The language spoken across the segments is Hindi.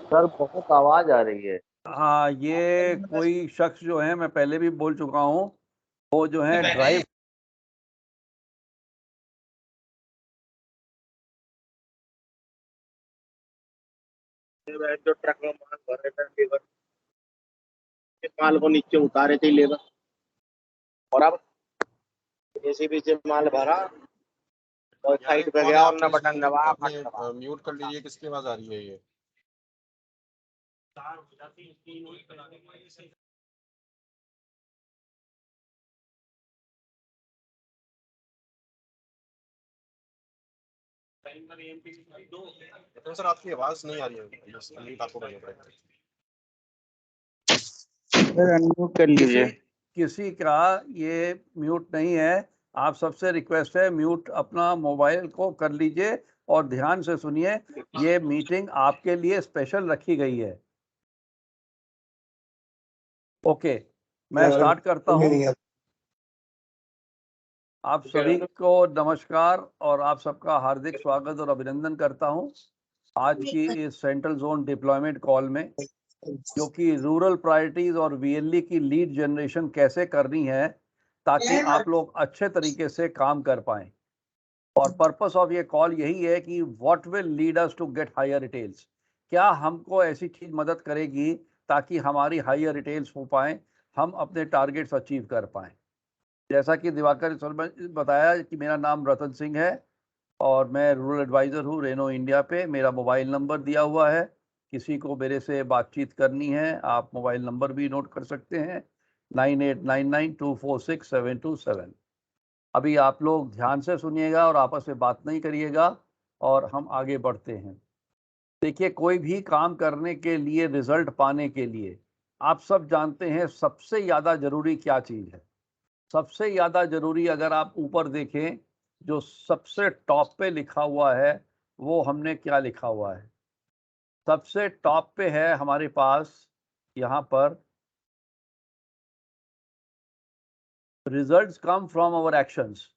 सर बहुत आवाज आ रही है। हाँ, ये कोई शख्स जो है, मैं पहले भी बोल चुका हूँ, वो जो है ड्राइव जो ट्रक में माल भर रहे थे लेबर के माल को नीचे उतारे थे लेबर। और अब जेसीबी से माल भरा और साइड पे गया और न बटन दबाया। म्यूट कर लीजिए, किसकी आवाज आ रही है ये? तो सर आपकी आवाज नहीं आ रही है, अनम्यूट आपको करना पड़ेगा। सर अनम्यूट कर लीजिए। किसी का ये म्यूट नहीं है। आप सबसे रिक्वेस्ट है, म्यूट अपना मोबाइल को कर लीजिए और ध्यान से सुनिए। ये मीटिंग आपके लिए स्पेशल रखी गई है। ओके, मैं स्टार्ट करता हूँ। आप सभी को नमस्कार और आप सबका हार्दिक स्वागत और अभिनंदन करता हूँ आज की इस सेंट्रल जोन डिप्लॉयमेंट कॉल में, जो कि रूरल प्रायोरिटीज और वीएलई की लीड जनरेशन कैसे करनी है ताकि आप लोग अच्छे तरीके से काम कर पाएं। और पर्पस ऑफ ये कॉल यही है कि what will lead us to get higher retails. क्या हमको ऐसी चीज मदद करेगी ताकि हमारी हायर रिटेल्स हो पाएं, हम अपने टारगेट्स अचीव कर पाएं। जैसा कि दिवाकर सर ने बताया कि मेरा नाम रतन सिंह है और मैं रूरल एडवाइज़र हूँ रेनो इंडिया पे। मेरा मोबाइल नंबर दिया हुआ है, किसी को मेरे से बातचीत करनी है आप मोबाइल नंबर भी नोट कर सकते हैं, 9899246727। अभी आप लोग ध्यान से सुनिएगा और आपस में बात नहीं करिएगा और हम आगे बढ़ते हैं। देखिए, कोई भी काम करने के लिए, रिजल्ट पाने के लिए, आप सब जानते हैं सबसे ज़्यादा ज़रूरी क्या चीज़ है। सबसे ज़्यादा ज़रूरी, अगर आप ऊपर देखें, जो सबसे टॉप पे लिखा हुआ है, वो हमने क्या लिखा हुआ है? सबसे टॉप पे है हमारे पास यहाँ पर, results come from our actions.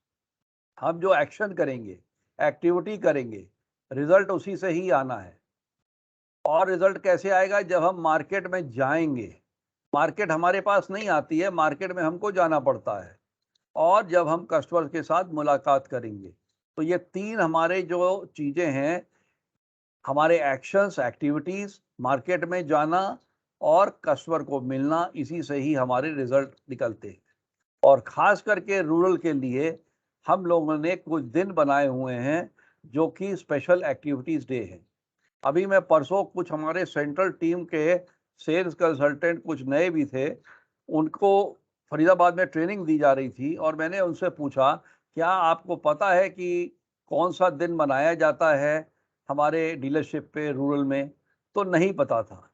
हम जो एक्शन करेंगे, एक्टिविटी करेंगे, रिजल्ट उसी से ही आना है। और रिजल्ट कैसे आएगा? जब हम मार्केट में जाएंगे। मार्केट हमारे पास नहीं आती है, मार्केट में हमको जाना पड़ता है। और जब हम कस्टमर के साथ मुलाकात करेंगे, तो ये तीन हमारे जो चीज़ें हैं, हमारे एक्शंस, एक्टिविटीज़, मार्केट में जाना और कस्टमर को मिलना, इसी से ही हमारे रिजल्ट निकलते हैं। और ख़ास करके रूरल के लिए हम लोगों ने कुछ दिन बनाए हुए हैं जो कि स्पेशल एक्टिविटीज़ डे है। अभी मैं परसों कुछ हमारे सेंट्रल टीम के सेल्स कंसल्टेंट कुछ नए भी थे, उनको फरीदाबाद में ट्रेनिंग दी जा रही थी और मैंने उनसे पूछा, क्या आपको पता है कि कौन सा दिन मनाया जाता है हमारे डीलरशिप पे रूरल में? तो नहीं पता था।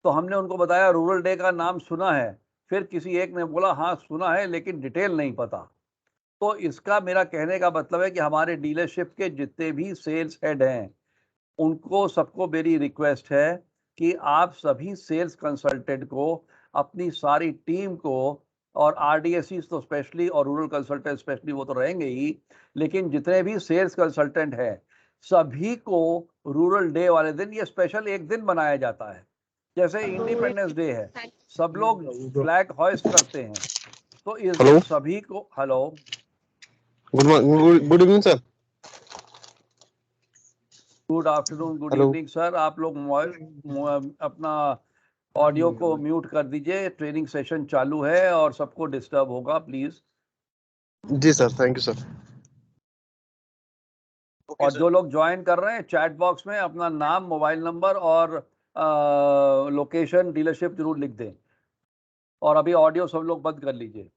तो हमने उनको बताया रूरल डे का नाम सुना है। फिर किसी एक ने बोला हाँ सुना है लेकिन डिटेल नहीं पता। तो इसका मेरा कहने का मतलब है कि हमारे डीलरशिप के जितने भी सेल्स हेड हैं, उनको सबको मेरी रिक्वेस्ट है कि आप सभी सेल्स कंसल्टेंट को, अपनी सारी टीम को, और आरडीएससीज तो स्पेशली और रूरल कंसल्टेंट स्पेशली वो तो रहेंगे ही, लेकिन जितने भी सेल्स कंसल्टेंट हैं सभी को रूरल डे वाले दिन, ये स्पेशल एक दिन बनाया जाता है। जैसे इंडिपेंडेंस डे है, सब लोग फ्लैग हॉइस्ट करते हैं, तो इस दिन सभी को, hello, good evening sir. Good afternoon, good evening sir. आप लोग अपना ऑडियो को म्यूट कर दीजिए, ट्रेनिंग सेशन चालू है और सबको डिस्टर्ब होगा, प्लीज। जी सर, थैंक यू सर। और जो लोग ज्वाइन कर रहे हैं, चैट बॉक्स में अपना नाम, मोबाइल नंबर और लोकेशन, डीलरशिप जरूर लिख दें। और अभी ऑडियो सब लोग बंद कर लीजिए।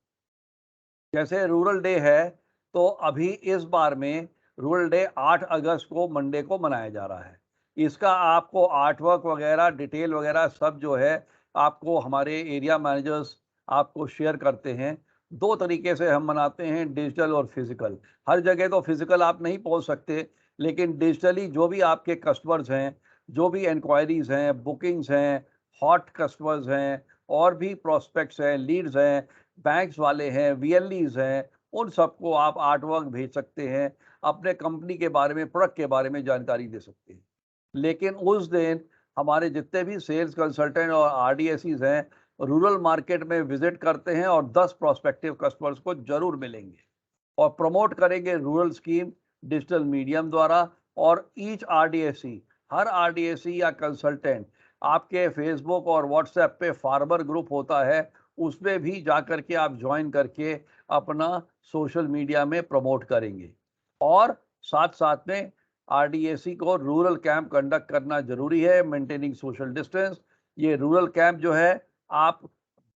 जैसे रूरल डे है, तो अभी इस बार में रूरल डे 8 अगस्त को मंडे को मनाया जा रहा है। इसका आपको आर्ट वर्क वगैरह, डिटेल वगैरह सब जो है, आपको हमारे एरिया मैनेजर्स आपको शेयर करते हैं। दो तरीके से हम मनाते हैं, डिजिटल और फिजिकल। हर जगह तो फिजिकल आप नहीं पहुंच सकते, लेकिन डिजिटली जो भी आपके कस्टमर्स हैं, जो भी इंक्वायरीज हैं, बुकिंग्स हैं, हॉट कस्टमर्स हैं, और भी प्रोस्पेक्ट्स हैं, लीड्स हैं, बैंक्स वाले हैं, वीएलईज हैं, उन सबको आप आर्ट वर्क भेज सकते हैं, अपने कंपनी के बारे में, प्रोडक्ट के बारे में जानकारी दे सकते हैं। लेकिन उस दिन हमारे जितने भी सेल्स कंसल्टेंट और आरडीएसीज हैं रूरल मार्केट में विजिट करते हैं और 10 प्रोस्पेक्टिव कस्टमर्स को जरूर मिलेंगे और प्रमोट करेंगे रूरल स्कीम डिजिटल मीडियम द्वारा। और ईच आरडीएसी, हर आरडीएसी या कंसल्टेंट आपके फेसबुक और व्हाट्सएप पे फार्मर ग्रुप होता है, उसमें भी जाकर के आप ज्वाइन करके अपना सोशल मीडिया में प्रमोट करेंगे। और साथ साथ में आरडीएसी को रूरल कैंप कंडक्ट करना जरूरी है, मेंटेनिंग सोशल डिस्टेंस। ये रूरल कैंप जो है आप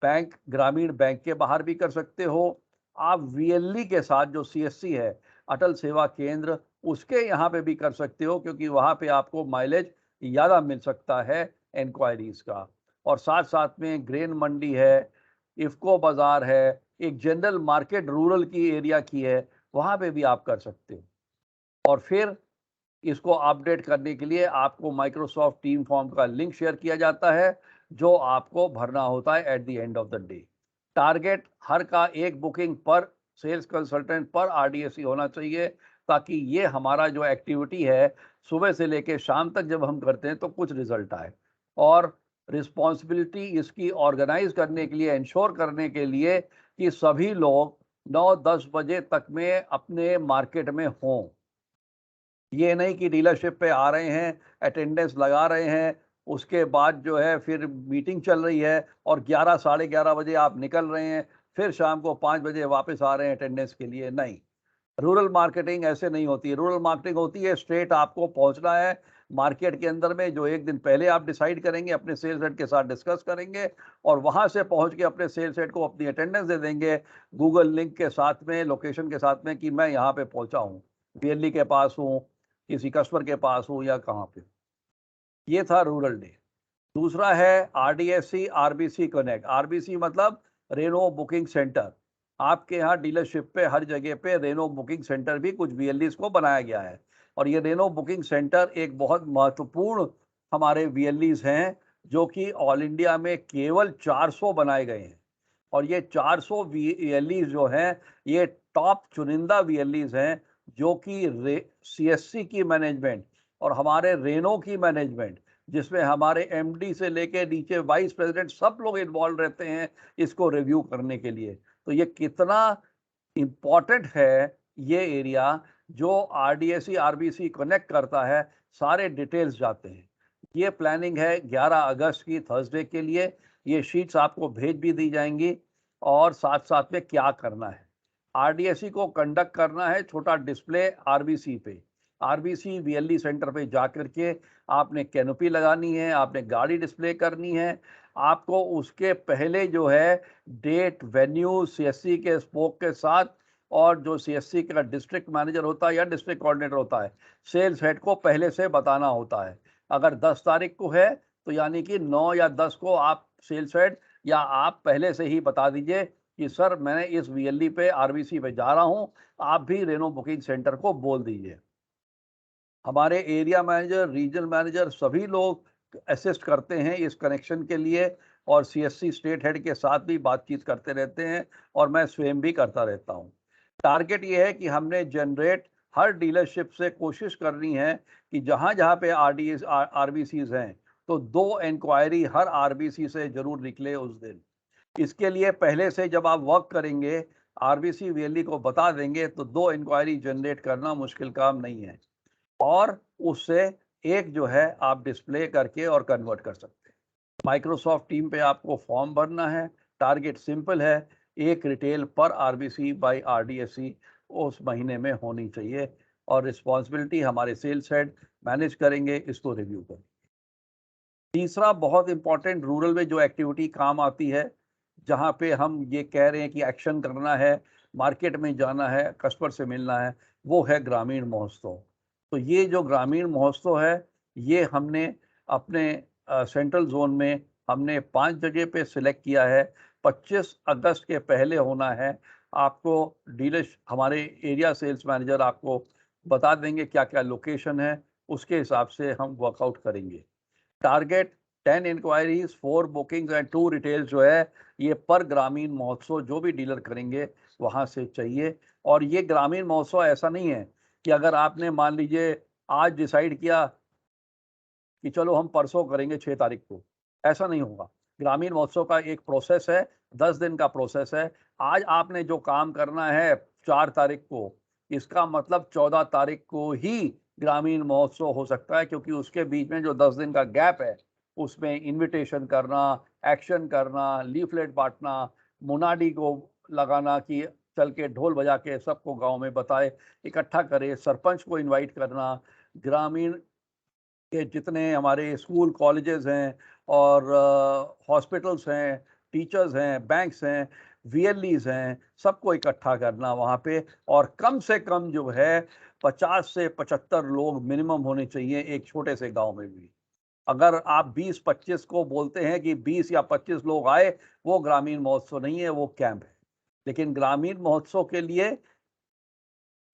बैंक, ग्रामीण बैंक के बाहर भी कर सकते हो, आप वीएलई के साथ जो सीएससी है अटल सेवा केंद्र, उसके यहाँ पे भी कर सकते हो, क्योंकि वहाँ पे आपको माइलेज ज़्यादा मिल सकता है इंक्वायरीज का। और साथ साथ में ग्रेन मंडी है, इफ्को बाज़ार है, एक जनरल मार्केट रूरल की एरिया की है, वहाँ पे भी आप कर सकते हो। और फिर इसको अपडेट करने के लिए आपको माइक्रोसॉफ्ट टीम फॉर्म का लिंक शेयर किया जाता है, जो आपको भरना होता है at the end of the day. Target हर का एक बुकिंग पर सेल्स कंसल्टेंट पर आरडीएसी होना चाहिए, ताकि ये हमारा जो एक्टिविटी है सुबह से लेकर शाम तक जब हम करते हैं तो कुछ रिजल्ट आए। और रिस्पॉन्सिबिलिटी इसकी ऑर्गेनाइज करने के लिए, इंश्योर करने के लिए कि सभी लोग 9-10 बजे तक में अपने मार्केट में हों। ये नहीं कि डीलरशिप पे आ रहे हैं, अटेंडेंस लगा रहे हैं, उसके बाद जो है फिर मीटिंग चल रही है और 11 साढ़े 11 बजे आप निकल रहे हैं, फिर शाम को 5 बजे वापस आ रहे हैं अटेंडेंस के लिए। नहीं, रूरल मार्केटिंग ऐसे नहीं होती है। रूरल मार्केटिंग होती है स्ट्रेट आपको पहुंचना है मार्केट के अंदर में, जो एक दिन पहले आप डिसाइड करेंगे, अपने सेल्स हेड के साथ डिस्कस करेंगे और वहां से पहुंच के अपने सेल्स हेड को अपनी अटेंडेंस दे देंगे गूगल लिंक के साथ में, लोकेशन के साथ में, कि मैं यहाँ पे पहुंचा हूँ, बीएलई के पास हूँ, किसी कस्टमर के पास हूँ या कहाँ पे। ये था रूरल डे। दूसरा है आरडीएससी आरबीसी कनेक्ट। आरबीसी मतलब रेनो बुकिंग सेंटर। आपके यहाँ डीलरशिप पे हर जगह पे रेनो बुकिंग सेंटर भी कुछ वीएलईज को बनाया गया है, और ये रेनो बुकिंग सेंटर एक बहुत महत्वपूर्ण हमारे वीएलईज हैं, जो कि ऑल इंडिया में केवल 400 बनाए गए हैं। और ये 400 वीएलईज जो हैं ये टॉप चुनिंदा वीएलईज हैं, जो कि सीएससी की मैनेजमेंट और हमारे रेनो की मैनेजमेंट, जिसमें हमारे एमडी से लेके नीचे वाइस प्रेसिडेंट सब लोग इन्वॉल्व रहते हैं इसको रिव्यू करने के लिए। तो ये कितना इम्पॉर्टेंट है ये एरिया, जो आरडीएसी आरबीसी कनेक्ट करता है, सारे डिटेल्स जाते हैं। ये प्लानिंग है 11 अगस्त की थर्सडे के लिए। ये शीट्स आपको भेज भी दी जाएंगी, और साथ साथ में क्या करना है। आरडीएसी को कंडक्ट करना है छोटा डिस्प्ले आरबीसी पे, आरबीसी वीएलई सेंटर पे जाकर के आपने कैनोपी लगानी है, आपने गाड़ी डिस्प्ले करनी है। आपको उसके पहले जो है डेट, वेन्यू सीएससी के स्पोक के साथ, और जो सीएससी का डिस्ट्रिक्ट मैनेजर होता है या डिस्ट्रिक्ट कोऑर्डिनेटर होता है, सेल्स हेड को पहले से बताना होता है। अगर 10 तारीख को है तो यानी कि 9 या 10 को आप सेल्स हेड या आप पहले से ही बता दीजिए कि सर मैं इस वीएलई पे आरबीसी पे जा रहा हूँ, आप भी रेनो बुकिंग सेंटर को बोल दीजिए। हमारे एरिया मैनेजर, रीजनल मैनेजर सभी लोग असिस्ट करते हैं इस कनेक्शन के लिए, और सीएससी स्टेट हेड के साथ भी बातचीत करते रहते हैं, और मैं स्वयं भी करता रहता हूं। टारगेट ये है कि हमने जनरेट हर डीलरशिप से कोशिश करनी है कि जहां जहां पे आरबीसीज हैं तो 2 इंक्वायरी हर आरबीसी से जरूर निकले उस दिन। इसके लिए पहले से जब आप वर्क करेंगे, आरबीसी वीएलई को बता देंगे, तो 2 इंक्वायरी जनरेट करना मुश्किल काम नहीं है, और उससे एक जो है आप डिस्प्ले करके और कन्वर्ट कर सकते हैं। माइक्रोसॉफ्ट टीम पे आपको फॉर्म भरना है। टारगेट सिंपल है, 1 रिटेल पर आरबीसी बाय आरडीएससी उस महीने में होनी चाहिए, और रिस्पॉन्सिबिलिटी हमारे सेल्स हेड मैनेज करेंगे, इसको रिव्यू करेंगे। तीसरा बहुत इंपॉर्टेंट रूरल में जो एक्टिविटी काम आती है, जहाँ पे हम ये कह रहे हैं कि एक्शन करना है, मार्केट में जाना है, कस्टमर से मिलना है, वो है ग्रामीण महोत्सव। तो ये जो ग्रामीण महोत्सव है, ये हमने अपने सेंट्रल जोन में हमने 5 जगह पे सिलेक्ट किया है। 25 अगस्त के पहले होना है। आपको डीलर, हमारे एरिया सेल्स मैनेजर आपको बता देंगे क्या क्या लोकेशन है, उसके हिसाब से हम वर्कआउट करेंगे। Target 10 inquiries, 4 bookings and 2 retails जो है ये पर ग्रामीण महोत्सव जो भी डीलर करेंगे वहाँ से चाहिए। और ये ग्रामीण महोत्सव ऐसा नहीं है कि अगर आपने मान लीजिए आज डिसाइड किया कि चलो हम परसों करेंगे 6 तारीख को, ऐसा नहीं होगा। ग्रामीण महोत्सव का एक प्रोसेस है, 10 दिन का प्रोसेस है। आज आपने जो काम करना है 4 तारीख को, इसका मतलब 14 तारीख को ही ग्रामीण महोत्सव हो सकता है, क्योंकि उसके बीच में जो 10 दिन का गैप है उसमें इनविटेशन करना, एक्शन करना, लीफलेट बांटना, मुनाडी को लगाना कि चल के ढोल बजा के सबको गांव में बताए, इकट्ठा करे, सरपंच को इनवाइट करना, ग्रामीण के जितने हमारे स्कूल कॉलेजेस हैं और हॉस्पिटल्स हैं, टीचर्स हैं, बैंक्स हैं, वीएलईज हैं, सबको इकट्ठा करना वहाँ पे। और कम से कम जो है 50 से 75 लोग मिनिमम होने चाहिए एक छोटे से गांव में भी। अगर आप 20-25 को बोलते हैं कि 20 या 25 लोग आए, वो ग्रामीण महोत्सव नहीं है, वो कैंप है। लेकिन ग्रामीण महोत्सव के लिए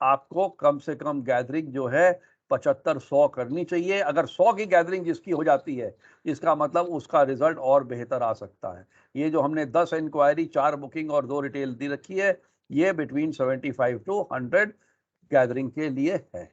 आपको कम से कम गैदरिंग जो है 75-100 करनी चाहिए। अगर 100 की गैदरिंग जिसकी हो जाती है, इसका मतलब उसका रिजल्ट और बेहतर आ सकता है। ये जो हमने 10 इंक्वायरी, 4 बुकिंग और 2 रिटेल दी रखी है, ये बिटवीन 75 to 100 गैदरिंग के लिए है।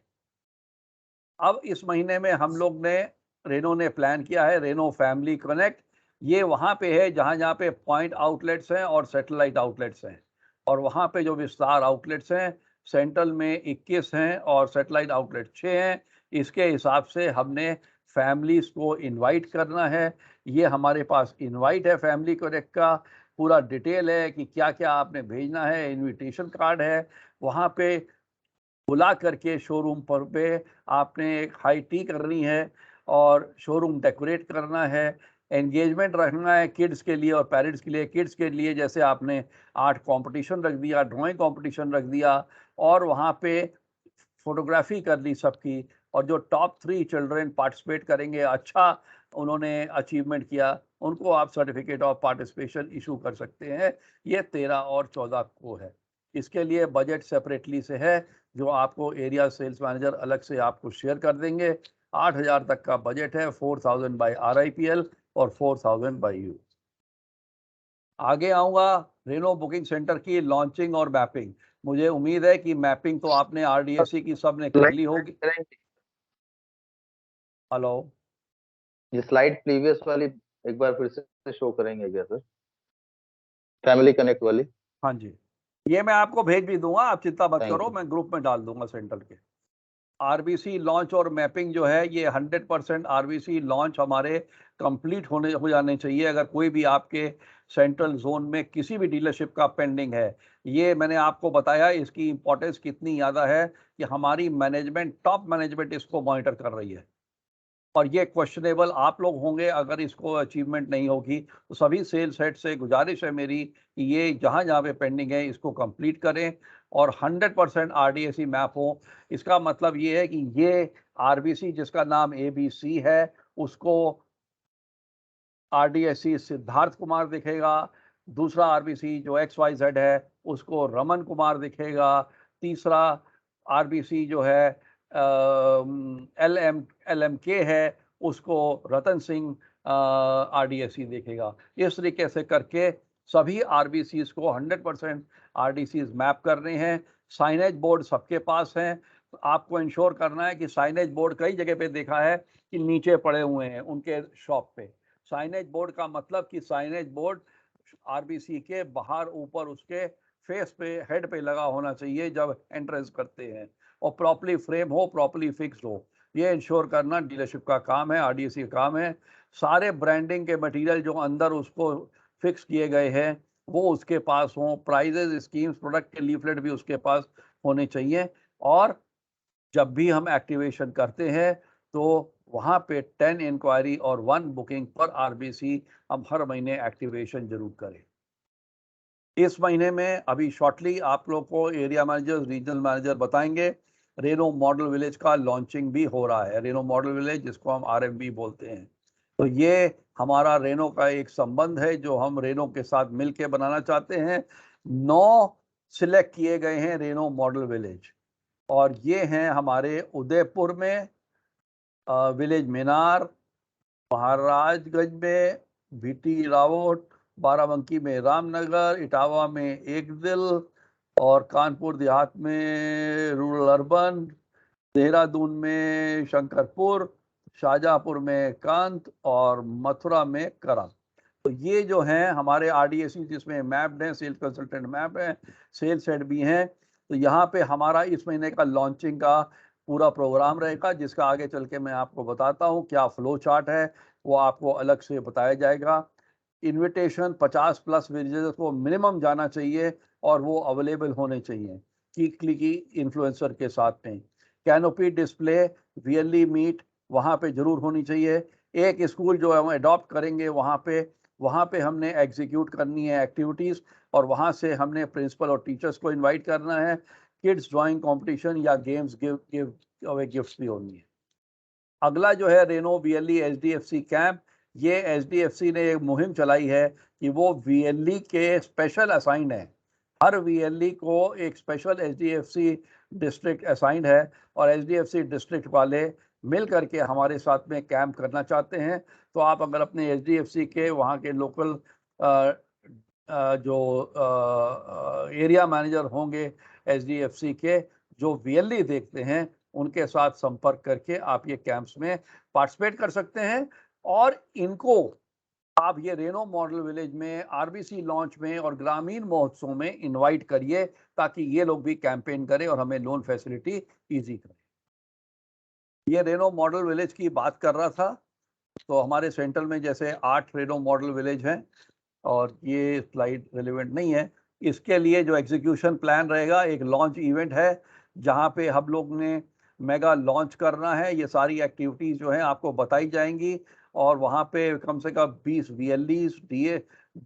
अब इस महीने में हम लोग ने, रेनो ने प्लान किया है रेनो फैमिली कनेक्ट। ये वहाँ पे है जहाँ पे पॉइंट आउटलेट्स हैं और सैटेलाइट आउटलेट्स हैं। और वहाँ पे जो विस्तार आउटलेट्स हैं, सेंट्रल में 21 हैं और सैटेलाइट आउटलेट 6 हैं। इसके हिसाब से हमने फैमिलीज को इनवाइट करना है। ये हमारे पास इनवाइट है फैमिली कनेक्ट का, पूरा डिटेल है कि क्या क्या आपने भेजना है, इनविटेशन कार्ड है। वहाँ पे बुला करके शोरूम पर पे आपने एक हाई टी करनी है और शोरूम डेकोरेट करना है, एंगेजमेंट रखना है किड्स के लिए और पेरेंट्स के लिए। किड्स के लिए जैसे आपने आर्ट कंपटीशन रख दिया, ड्राइंग कंपटीशन रख दिया, और वहाँ पे फोटोग्राफी कर ली सबकी। और जो टॉप 3 चिल्ड्रेन पार्टिसिपेट करेंगे, अच्छा उन्होंने अचीवमेंट किया, उनको आप सर्टिफिकेट ऑफ पार्टिसिपेशन इशू कर सकते हैं। ये 13 और 14 को है। इसके लिए बजट सेपरेटली से है, जो आपको एरिया सेल्स मैनेजर अलग से आपको शेयर कर देंगे। 8,000 तक का बजट है, 4,000 बाय RIPL और 4,000 बाय यू। आगे आऊँगा रेनो बुकिंग सेंटर की लॉन्चिंग और मैपिंग। मुझे उम्मीद है कि मैपिंग तो आपने RDSC की सब ने कर ली होगी। हेलो, ये स्लाइड प्रीवियस वाली एक बार फिर से शो करेंगे क्या सर, फैमिली कनेक्ट वाली? हाँ जी, ये मैं आपको भेज भी दूंगा, आप चिंता मत Thank करो, you. मैं ग्रुप में डाल दूंगा सेंटर के। RBC लॉन्च और मैपिंग जो है, ये 100% RBC लॉन्च हमारे कंप्लीट हो जाने चाहिए। अगर कोई भी आपके सेंट्रल जोन में किसी भी डीलरशिप का पेंडिंग है, ये मैंने आपको बताया इसकी इंपॉर्टेंस कितनी ज़्यादा है कि हमारी मैनेजमेंट, टॉप मैनेजमेंट इसको मॉनिटर कर रही है। और ये क्वेश्चनेबल आप लोग होंगे अगर इसको अचीवमेंट नहीं होगी। तो सभी सेल्स हेड से गुजारिश है मेरी कि ये जहाँ पे पेंडिंग है इसको कंप्लीट करें और 100% RDSC मैप हो। इसका मतलब ये है कि ये RBC जिसका नाम ABC है, उसको RDSC सिद्धार्थ कुमार दिखेगा। दूसरा RBC जो XYZ है, उसको रमन कुमार दिखेगा। तीसरा RBC जो है LMK है, उसको रतन सिंह RDSC देखेगा। इस तरीके से करके सभी RBCs को 100% RDCs मैप करने हैं। साइनेज बोर्ड सबके पास हैं। आपको इंश्योर करना है कि साइनेज बोर्ड कई जगह पे देखा है कि नीचे पड़े हुए हैं उनके शॉप पे। साइनेज बोर्ड का मतलब कि साइनेज बोर्ड RBC के बाहर ऊपर उसके फेस पे, हेड पे लगा होना चाहिए जब एंट्रेंस करते हैं, और प्रॉपर्ली फ्रेम हो, प्रॉपर्ली फिक्स्ड हो। ये इंश्योर करना डीलरशिप का काम है, RDSC का काम है। सारे ब्रांडिंग के मटेरियल जो अंदर उसको फिक्स किए गए हैं वो उसके पास हों। प्राइजेज, स्कीम्स, प्रोडक्ट के लीफलेट भी उसके पास होने चाहिए। और जब भी हम एक्टिवेशन करते हैं तो वहाँ पे 10 इंक्वायरी और 1 बुकिंग पर RBC हम हर महीने एक्टिवेशन जरूर करें। इस महीने में अभी शॉर्टली आप लोग को एरिया मैनेजर, रीजनल मैनेजर बताएंगे, रेनो मॉडल विलेज का लॉन्चिंग भी हो रहा है। रेनो मॉडल विलेज जिसको हम RMV बोलते हैं। तो ये हमारा रेनो का एक संबंध है जो हम रेनो के साथ मिलके बनाना चाहते हैं। 9 सिलेक्ट किए गए हैं रेनो मॉडल विलेज, और ये हैं हमारे उदयपुर में विलेज मीनार, महाराजगंज में VT रावत, बाराबंकी में रामनगर, इटावा में एक दिल, और कानपुर देहात में रूरल अर्बन, देहरादून में शंकरपुर, शाहजहाँपुर में कांत और मथुरा में करण। तो ये जो हैं हमारे RDSC जिसमें मैप्ड हैं, सेल्स कंसल्टेंट मैप है, सेल्स हेड भी हैं। तो यहाँ पे हमारा इस महीने का लॉन्चिंग का पूरा प्रोग्राम रहेगा, जिसका आगे चल के मैं आपको बताता हूँ क्या फ्लो चार्ट है, वो आपको अलग से बताया जाएगा। इनविटेशन 50+ विजिटर्स को मिनिमम जाना चाहिए और वो अवेलेबल होने चाहिए की इन्फ्लुएंसर के साथ में। कैनोपी डिस्प्ले, वीएलई मीट वहाँ पे जरूर होनी चाहिए। एक स्कूल जो हम अडॉप्ट करेंगे वहाँ पे हमने एग्जीक्यूट करनी है एक्टिविटीज़, और वहाँ से हमने प्रिंसिपल और टीचर्स को इनवाइट करना है। किड्स ड्राइंग कंपटीशन या गेम्स गिफ्ट्स भी होनी है। अगला जो है रेनो वीएलई एचडीएफसी कैंप, ये एचडीएफसी ने एक मुहिम चलाई है कि वो वीएलई के स्पेशल असाइंड है। हर वीएलई को एक स्पेशल एचडीएफसी डिस्ट्रिक्ट असाइंड है, और एचडीएफसी डिस्ट्रिक्ट वाले मिल करके हमारे साथ में कैंप करना चाहते हैं। तो आप अगर अपने एचडीएफसी के वहाँ के लोकल जो एरिया मैनेजर होंगे एचडीएफसी के, जो वीएलई देखते हैं, उनके साथ संपर्क करके आप ये कैंप्स में पार्टिसिपेट कर सकते हैं। और इनको आप ये रेनो मॉडल विलेज में, आरबीसी लॉन्च में और ग्रामीण महोत्सव में इनवाइट करिए, ताकि ये लोग भी कैंपेन करें और हमें लोन फैसिलिटी इजी करें। ये रेनो मॉडल विलेज की बात कर रहा था। तो हमारे सेंट्रल में जैसे 8 रेनो मॉडल विलेज हैं, और ये स्लाइड रिलेवेंट नहीं है। इसके लिए जो एग्जीक्यूशन प्लान रहेगा, एक लॉन्च इवेंट है जहाँ पे हम लोग ने मेगा लॉन्च करना है। ये सारी एक्टिविटीज़ जो हैं आपको बताई जाएंगी, और वहाँ पे कम से कम 20 VLEs,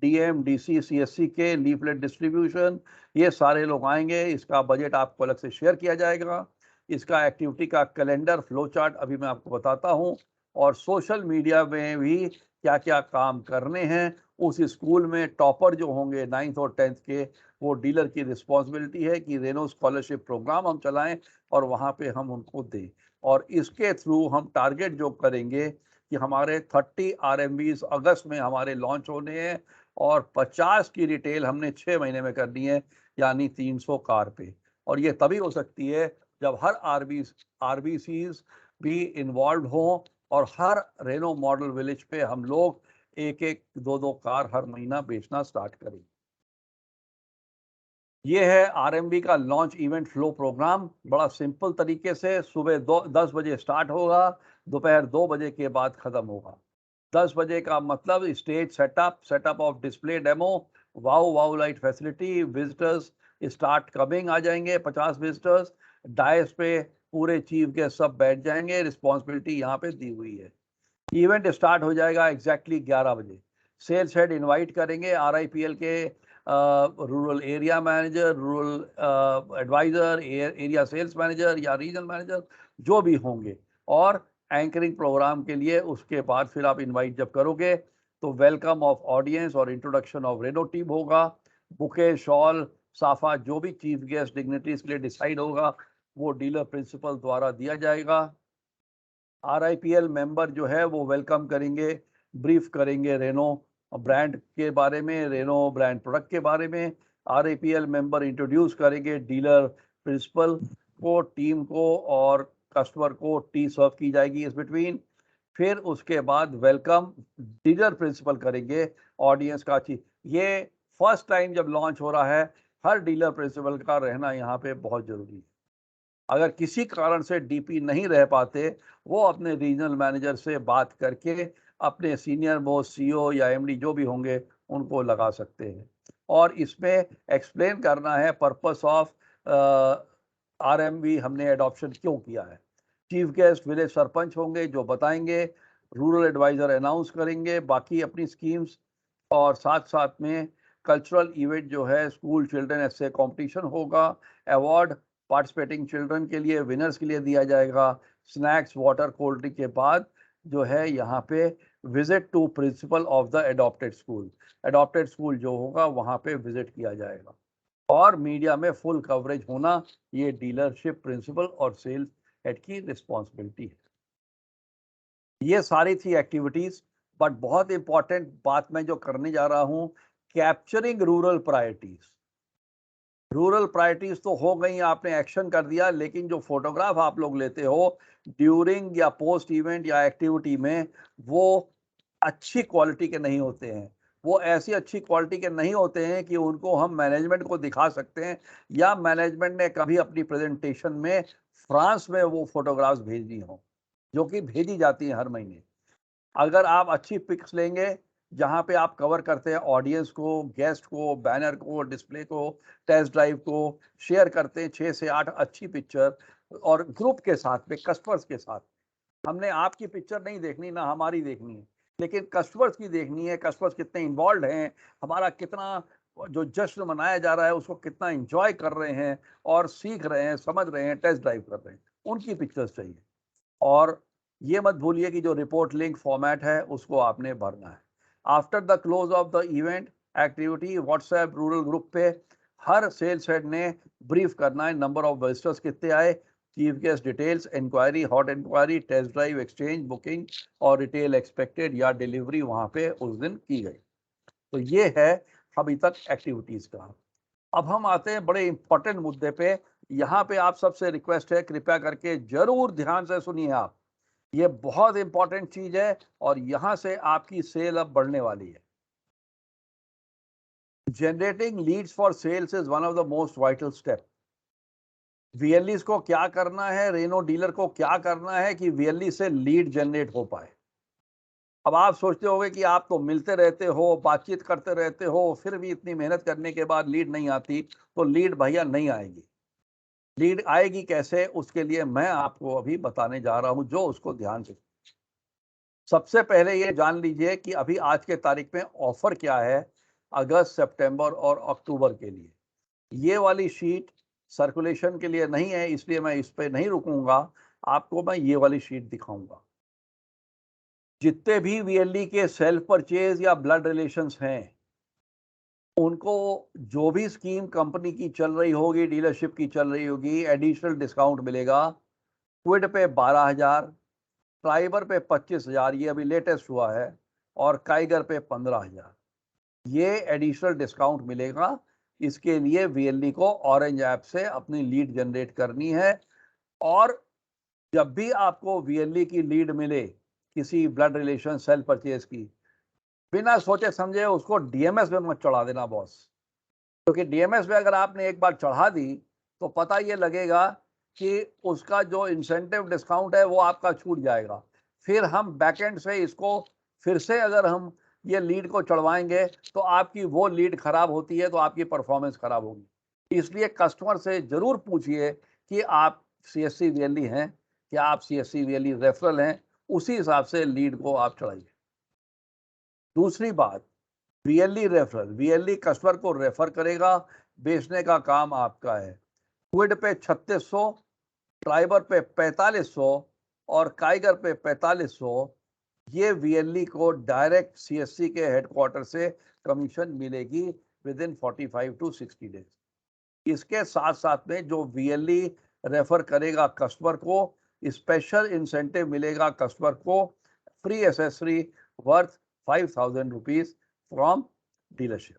DM, DC, CSC के लीफलेट डिस्ट्रीब्यूशन, ये सारे लोग आएंगे। इसका बजट आपको अलग से शेयर किया जाएगा। इसका एक्टिविटी का कैलेंडर, फ्लो चार्ट अभी मैं आपको बताता हूँ, और सोशल मीडिया में भी क्या क्या काम करने हैं। उस स्कूल में टॉपर जो होंगे 9th और 10th के, वो डीलर की रिस्पॉन्सिबिलिटी है कि रेनो स्कॉलरशिप प्रोग्राम हम चलाएं और वहाँ पे हम उनको दें। और इसके थ्रू हम टारगेट जो करेंगे कि हमारे 30 RMVs अगस्त में हमारे लॉन्च होने हैं, और 50 की रिटेल हमने 6 महीने में करनी है, यानी 300 कार पे। और ये तभी हो सकती है जब हर RBCs भी इन्वॉल्व हों, और हर रेनो मॉडल विलेज पे हम लोग 1-1, 2-2 कार हर महीना बेचना स्टार्ट करें। ये है RMV का लॉन्च इवेंट फ्लो प्रोग्राम। बड़ा सिंपल तरीके से सुबह 10 बजे स्टार्ट होगा, दोपहर 2 बजे के बाद खत्म होगा। 10 बजे का मतलब stage setup of display demo, wow light facility, visitors start coming आ जाएंगे, 50 विजिटर्स। डायस पे पूरे चीफ गेस्ट सब बैठ जाएंगे, रिस्पॉन्सिबिलिटी यहाँ पे दी हुई है। इवेंट स्टार्ट हो जाएगा एग्जैक्टली 11 बजे। सेल्स हेड इनवाइट करेंगे RIPL के rural area manager, rural advisor, area sales manager या रीजनल मैनेजर जो भी होंगे, और एंकरिंग प्रोग्राम के लिए उसके बाद फिर आप इनवाइट जब करोगे तो वेलकम ऑफ ऑडियंस और इंट्रोडक्शन ऑफ रेनो टीम होगा। बुके, शॉल, साफा जो भी चीफ गेस्ट डिग्निटीज के लिए डिसाइड होगा, वो डीलर प्रिंसिपल द्वारा दिया जाएगा। RIPL मेंबर जो है वो वेलकम करेंगे, ब्रीफ करेंगे रेनो ब्रांड के बारे में, रेनो ब्रांड प्रोडक्ट के बारे में। RIPL मेंबर इंट्रोड्यूस करेंगे डीलर प्रिंसिपल को, टीम को, और कस्टमर को टी सर्व की जाएगी इस बिटवीन। फिर उसके बाद वेलकम डीलर प्रिंसिपल करेंगे ऑडियंस का। ये फर्स्ट टाइम जब लॉन्च हो रहा है, हर डीलर प्रिंसिपल का रहना यहाँ पे बहुत जरूरी है। अगर किसी कारण से DP नहीं रह पाते, वो अपने रीजनल मैनेजर से बात करके अपने सीनियर मोस्ट CEO या MD जो भी होंगे उनको लगा सकते हैं। और इसमें एक्सप्लेन करना है पर्पस ऑफ RMV हमने एडॉप्शन क्यों किया है। चीफ गेस्ट विलेज सरपंच होंगे जो बताएंगे, रूरल एडवाइजर अनाउंस करेंगे बाकी अपनी स्कीम्स, और साथ साथ में कल्चरल इवेंट जो है, स्कूल चिल्ड्रन ऐसे कंपटीशन होगा, अवार्ड पार्टिसिपेटिंग चिल्ड्रन के लिए, विनर्स के लिए दिया जाएगा। स्नैक्स, वाटर, कोल्ड ड्रिंक के बाद जो है यहाँ पे visit to principal of the adopted school जो होगा वहाँ पे विजिट किया जाएगा। और मीडिया में फुल कवरेज होना, ये डीलरशिप प्रिंसिपल और सेल्स हेड की रिस्पॉन्सिबिलिटी है। ये सारी थी एक्टिविटीज, बट बहुत इंपॉर्टेंट बात मैं जो करने जा रहा हूँ, capturing rural priorities. Rural priorities तो हो गई, आपने एक्शन कर दिया, लेकिन जो फोटोग्राफ आप लोग लेते हो ड्यूरिंग या पोस्ट इवेंट या एक्टिविटी में, वो अच्छी क्वालिटी के नहीं होते हैं। वो ऐसी अच्छी क्वालिटी के नहीं होते हैं कि उनको हम मैनेजमेंट को दिखा सकते हैं, या मैनेजमेंट ने कभी अपनी प्रेजेंटेशन में फ्रांस में वो फोटोग्राफ्स भेजनी हो, जो कि भेजी जाती हैं हर महीने। अगर आप अच्छी पिक्स लेंगे जहाँ पे आप कवर करते हैं ऑडियंस को, गेस्ट को, बैनर को, डिस्प्ले को, टेस्ट ड्राइव को, शेयर करते हैं 6 से 8 अच्छी पिक्चर और ग्रुप के साथ में, कस्टमर्स के साथ। हमने आपकी पिक्चर नहीं देखनी, ना हमारी देखनी है, लेकिन कस्टमर्स की देखनी है। कस्टमर्स कितने इन्वॉल्व हैं, हमारा कितना जो जश्न मनाया जा रहा है उसको कितना एंजॉय कर रहे हैं और सीख रहे हैं, समझ रहे हैं, टेस्ट ड्राइव कर रहे हैं, उनकी पिक्चर्स चाहिए। और ये मत भूलिए कि जो रिपोर्ट लिंक फॉर्मेट है उसको आपने भरना है। After the close of the event activity WhatsApp rural group पे हर सेल्स हेड ने ब्रीफ करना है, नंबर ऑफ विजिटर्स कितने आए, chief guest details, inquiry, hot inquiry, test drive, exchange, booking और रिटेल एक्सपेक्टेड या डिलीवरी वहां पे उस दिन की गई। तो ये है अभी तक एक्टिविटीज का। अब हम आते हैं बड़े इंपॉर्टेंट मुद्दे पे। यहाँ पे आप सबसे रिक्वेस्ट है, कृपया करके जरूर ध्यान से सुनिए आप, ये बहुत इंपॉर्टेंट चीज है और यहां से आपकी सेल अब बढ़ने वाली है। Generating leads for sales is one of the most vital step. VLE को क्या करना है, रेनो डीलर को क्या करना है कि वीएलई से लीड जनरेट हो पाए। अब आप सोचते होंगे कि आप तो मिलते रहते हो, बातचीत करते रहते हो, फिर भी इतनी मेहनत करने के बाद लीड नहीं आती, तो लीड भैया नहीं आएगी। लीड आएगी कैसे, उसके लिए मैं आपको अभी बताने जा रहा हूं, जो उसको ध्यान से। सबसे पहले ये जान लीजिए कि अभी आज के तारीख में ऑफर क्या है अगस्त, सितंबर और अक्टूबर के लिए। ये वाली शीट सर्कुलेशन के लिए नहीं है, इसलिए मैं इस पे नहीं रुकूंगा, आपको मैं ये वाली शीट दिखाऊंगा। जितने भी वीएलई के सेल्फ परचेज या ब्लड रिलेशंस हैं, उनको जो भी स्कीम कंपनी की चल रही होगी, डीलरशिप की चल रही होगी, एडिशनल डिस्काउंट मिलेगा। क्विड पे 12,000, ट्राइबर पे 25,000, ये अभी लेटेस्ट हुआ है, और काइगर पे 15,000, ये एडिशनल डिस्काउंट मिलेगा। इसके लिए वीएलई को ऑरेंज ऐप से अपनी लीड जनरेट करनी है। और जब भी आपको वीएलई की लीड मिले किसी ब्लड रिलेशन सेल परचेज की, बिना सोचे समझे उसको डीएमएस में मत चढ़ा देना बॉस, क्योंकि डीएमएस में अगर आपने एक बार चढ़ा दी तो पता ये लगेगा कि उसका जो इंसेंटिव डिस्काउंट है वो आपका छूट जाएगा। फिर हम बैकएंड से इसको फिर से अगर हम ये लीड को चढ़वाएंगे तो आपकी वो लीड खराब होती है तो आपकी परफॉर्मेंस खराब होगी। इसलिए कस्टमर से जरूर पूछिए कि आप सीएससी वीएलई हैं, क्या आप सीएससी वीएलई रेफरल हैं, उसी हिसाब से लीड को आप चढ़ाइए। दूसरी बात, वीएलई रेफरल, वीएलई कस्टमर को रेफर करेगा, बेचने का काम आपका है। क्विड पे 3600, ट्राइबर पे 4500 और काइगर पे 4500, ये वीएलई को डायरेक्ट सीएससी के हेडक्वार्टर से कमीशन मिलेगी विद इन 45 टू 60 डेज। इसके साथ साथ में जो वीएलई रेफर करेगा कस्टमर को, स्पेशल इंसेंटिव मिलेगा कस्टमर को, free accessory worth 5,000 rupees from dealership.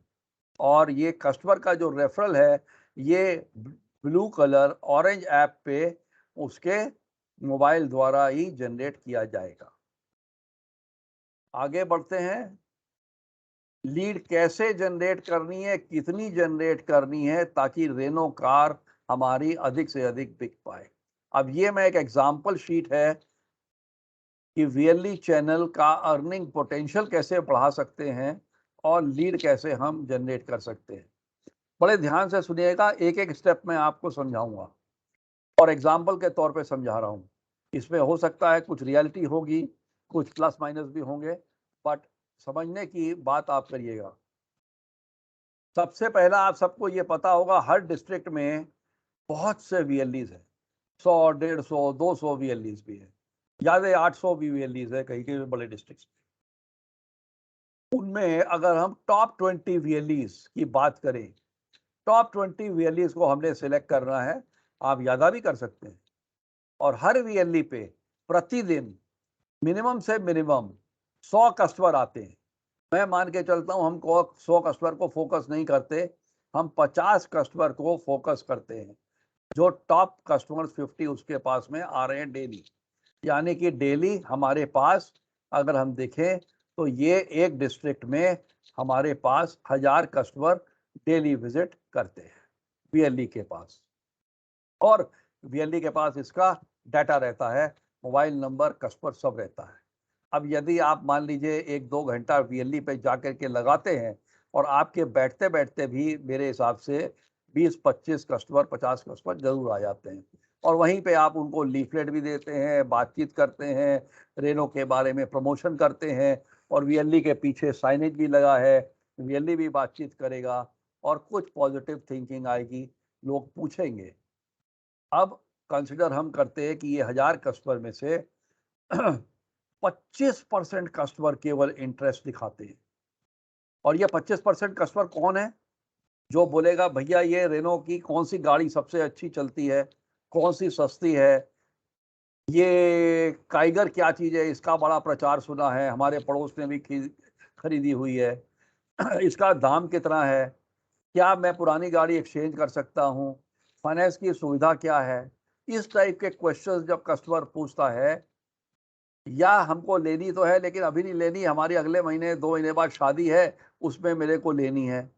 और ये कस्टमर का जो रेफरल है ये ब्लू कलर ऑरेंज ऐप पे उसके मोबाइल द्वारा ही जनरेट किया जाएगा। आगे बढ़ते हैं। लीड कैसे जनरेट करनी है, कितनी जनरेट करनी है ताकि रेनो कार हमारी अधिक से अधिक बिक पाए। अब ये मैं एक एग्जांपल शीट है कि वीएलई चैनल का अर्निंग पोटेंशियल कैसे बढ़ा सकते हैं और लीड कैसे हम जनरेट कर सकते हैं। बड़े ध्यान से सुनिएगा, एक एक स्टेप में आपको समझाऊंगा और एग्जाम्पल के तौर पे समझा रहा हूँ। इसमें हो सकता है कुछ रियलिटी होगी, कुछ प्लस माइनस भी होंगे, बट समझने की बात आप करिएगा। सबसे पहला, आप सबको ये पता होगा हर डिस्ट्रिक्ट में बहुत से वीएलईज है, 100, 150, 200 वीएलईज भी है, ज्यादा 800 भी वीएलईज है कहीं के बड़े डिस्ट्रिक्ट। उनमें अगर हम टॉप 20 वीएलईज की बात करें, टॉप 20 वीएलईज को हमने सिलेक्ट करना है, आप यादा भी कर सकते हैं। और हर वीएलई पे प्रतिदिन मिनिमम से मिनिमम 100 कस्टमर आते हैं। मैं मान के चलता हूं, हमको 100 कस्टमर को फोकस नहीं करते, हम 50 कस्टमर को फोकस करते हैं, जो टॉप कस्टमर्स 50 उसके पास में आ रहे हैं डेली। यानी कि डेली हमारे पास अगर हम देखें तो ये एक डिस्ट्रिक्ट में हमारे पास 1000 कस्टमर डेली विजिट करते हैं वीएलई के पास, और वीएलई के पास इसका डाटा रहता है, मोबाइल नंबर, कस्टमर सब रहता है। अब यदि आप मान लीजिए 1-2 घंटा वीएलई पे जा कर के लगाते हैं और आपके बैठते बैठते भी मेरे हिसाब से 20-25 कस्टमर, 50 कस्टमर जरूर आ जाते हैं, और वहीं पे आप उनको लीफलेट भी देते हैं, बातचीत करते हैं, रेनो के बारे में प्रमोशन करते हैं, और वीएलई के पीछे साइनेज भी लगा है, वीएलई भी बातचीत करेगा और कुछ पॉजिटिव थिंकिंग आएगी, लोग पूछेंगे। अब कंसिडर हम करते हैं कि ये 1000 कस्टमर में से 25% कस्टमर केवल इंटरेस्ट दिखाते हैं, और ये 25% कस्टमर कौन है? जो बोलेगा भैया ये रेनो की कौन सी गाड़ी सबसे अच्छी चलती है, कौन सी सस्ती है, ये काइगर क्या चीज़ है, इसका बड़ा प्रचार सुना है, हमारे पड़ोस ने भी खरीदी हुई है, इसका दाम कितना है, क्या मैं पुरानी गाड़ी एक्सचेंज कर सकता हूँ, फाइनेंस की सुविधा क्या है। इस टाइप के क्वेश्चंस जब कस्टमर पूछता है, या हमको लेनी तो है लेकिन अभी नहीं लेनी, हमारी अगले महीने 2 महीने बाद शादी है, उसमें मेरे को लेनी है,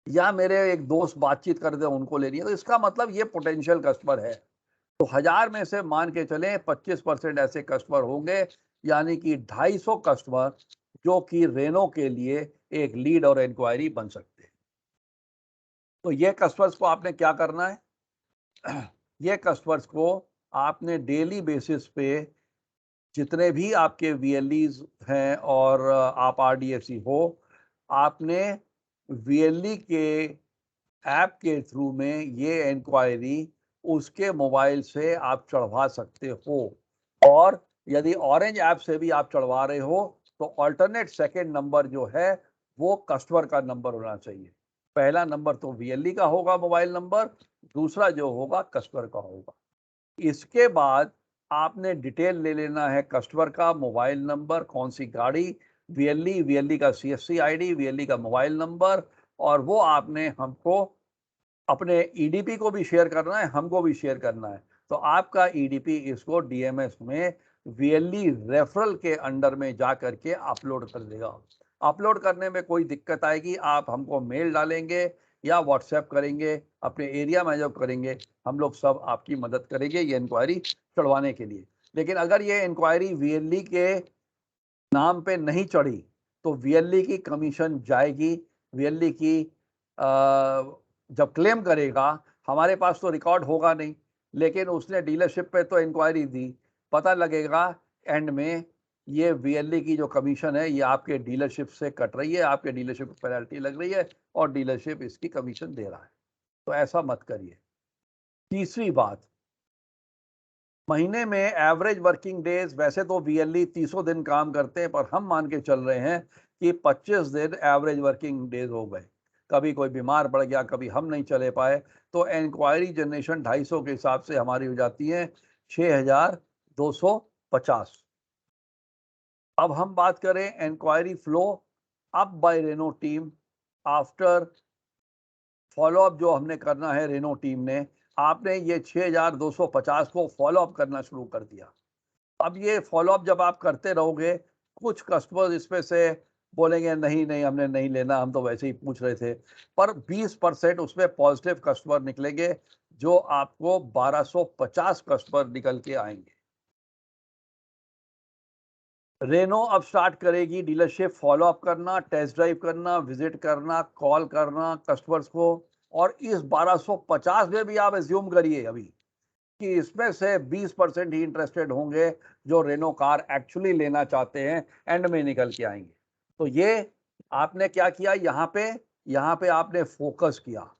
या मेरे एक दोस्त बातचीत कर दे उनको लेनी है, तो इसका मतलब ये पोटेंशियल कस्टमर है। तो 1000 में से मान के चलें 25% ऐसे कस्टमर होंगे, यानी कि 250 कस्टमर जो कि रेनो के लिए एक लीड और इंक्वायरी बन सकते हैं। तो ये कस्टमर्स को आपने क्या करना है? ये कस्टमर्स को आपने डेली बेसिस पे जितने भी आपके वीएलईज हैं और आप आरडीएफसी हो, आपने वीएलई के ऐप के थ्रू में ये इंक्वायरी उसके मोबाइल से आप चढ़वा सकते हो, और यदि ऑरेंज ऐप से भी आप चढ़वा रहे हो तो अल्टरनेट सेकंड नंबर जो है वो कस्टमर का नंबर होना चाहिए। पहला नंबर तो वीएलई का होगा मोबाइल नंबर, दूसरा जो होगा कस्टमर का होगा। इसके बाद आपने डिटेल ले लेना है कस्टमर का, मोबाइल नंबर, कौन सी गाड़ी, वीएलई का सीएससी आईडी, वीएलई का मोबाइल नंबर, और वो आपने हमको अपने ईडीपी को भी शेयर करना है, हमको भी शेयर करना है। तो आपका ईडीपी इसको डीएमएस में वीएलई रेफरल के अंडर में जा करके अपलोड कर देगा। अपलोड करने में कोई दिक्कत आएगी, आप हमको मेल डालेंगे या व्हाट्सएप करेंगे, अपने एरिया में जब करेंगे हम लोग सब आपकी मदद करेंगे ये इंक्वायरी चढ़वाने के लिए। लेकिन अगर ये इंक्वायरी वीएलई के नाम पे नहीं चढ़ी तो वीएलई की कमीशन जाएगी। वीएलई की जब क्लेम करेगा, हमारे पास तो रिकॉर्ड होगा नहीं, लेकिन उसने डीलरशिप पे तो इंक्वायरी दी, पता लगेगा एंड में ये वीएलई की जो कमीशन है ये आपके डीलरशिप से कट रही है, आपके डीलरशिप पे पेनल्टी लग रही है और डीलरशिप इसकी कमीशन दे रहा है। तो ऐसा मत करिए। तीसरी बात, महीने में एवरेज वर्किंग डेज, वैसे तो वीएलई 300 दिन काम करते हैं, पर हम मान के चल रहे हैं कि 25 दिन एवरेज वर्किंग डेज हो गए। कभी कोई बीमार पड़ गया, कभी हम नहीं चले पाए, तो इंक्वायरी जनरेशन 250 के हिसाब से हमारी हो जाती है 6250। अब हम बात करें inquiry flow up by Renault team after follow up जो हमने करना है रेनो टीम ने, आपने ये 6250 को फॉलोअप करना शुरू कर दिया। अब ये फॉलोअप जब आप करते रहोगे, कुछ कस्टमर्स इसमें से बोलेंगे नहीं नहीं हमने नहीं लेना, हम तो वैसे ही पूछ रहे थे, पर 20% उसमें पॉजिटिव कस्टमर निकलेंगे, जो आपको 1250 कस्टमर निकल के आएंगे। रेनो अब स्टार्ट करेगी डीलरशिप फॉलोअप करना, टेस्ट ड्राइव करना, विजिट करना, कॉल करना कस्टमर्स को, और इस 1250 में भी आप एज्यूम करिए अभी कि इसमें से 20% ही इंटरेस्टेड होंगे जो रेनो कार एक्चुअली लेना चाहते हैं, एंड में निकल के आएंगे। तो ये आपने क्या किया, यहाँ पे आपने फोकस किया,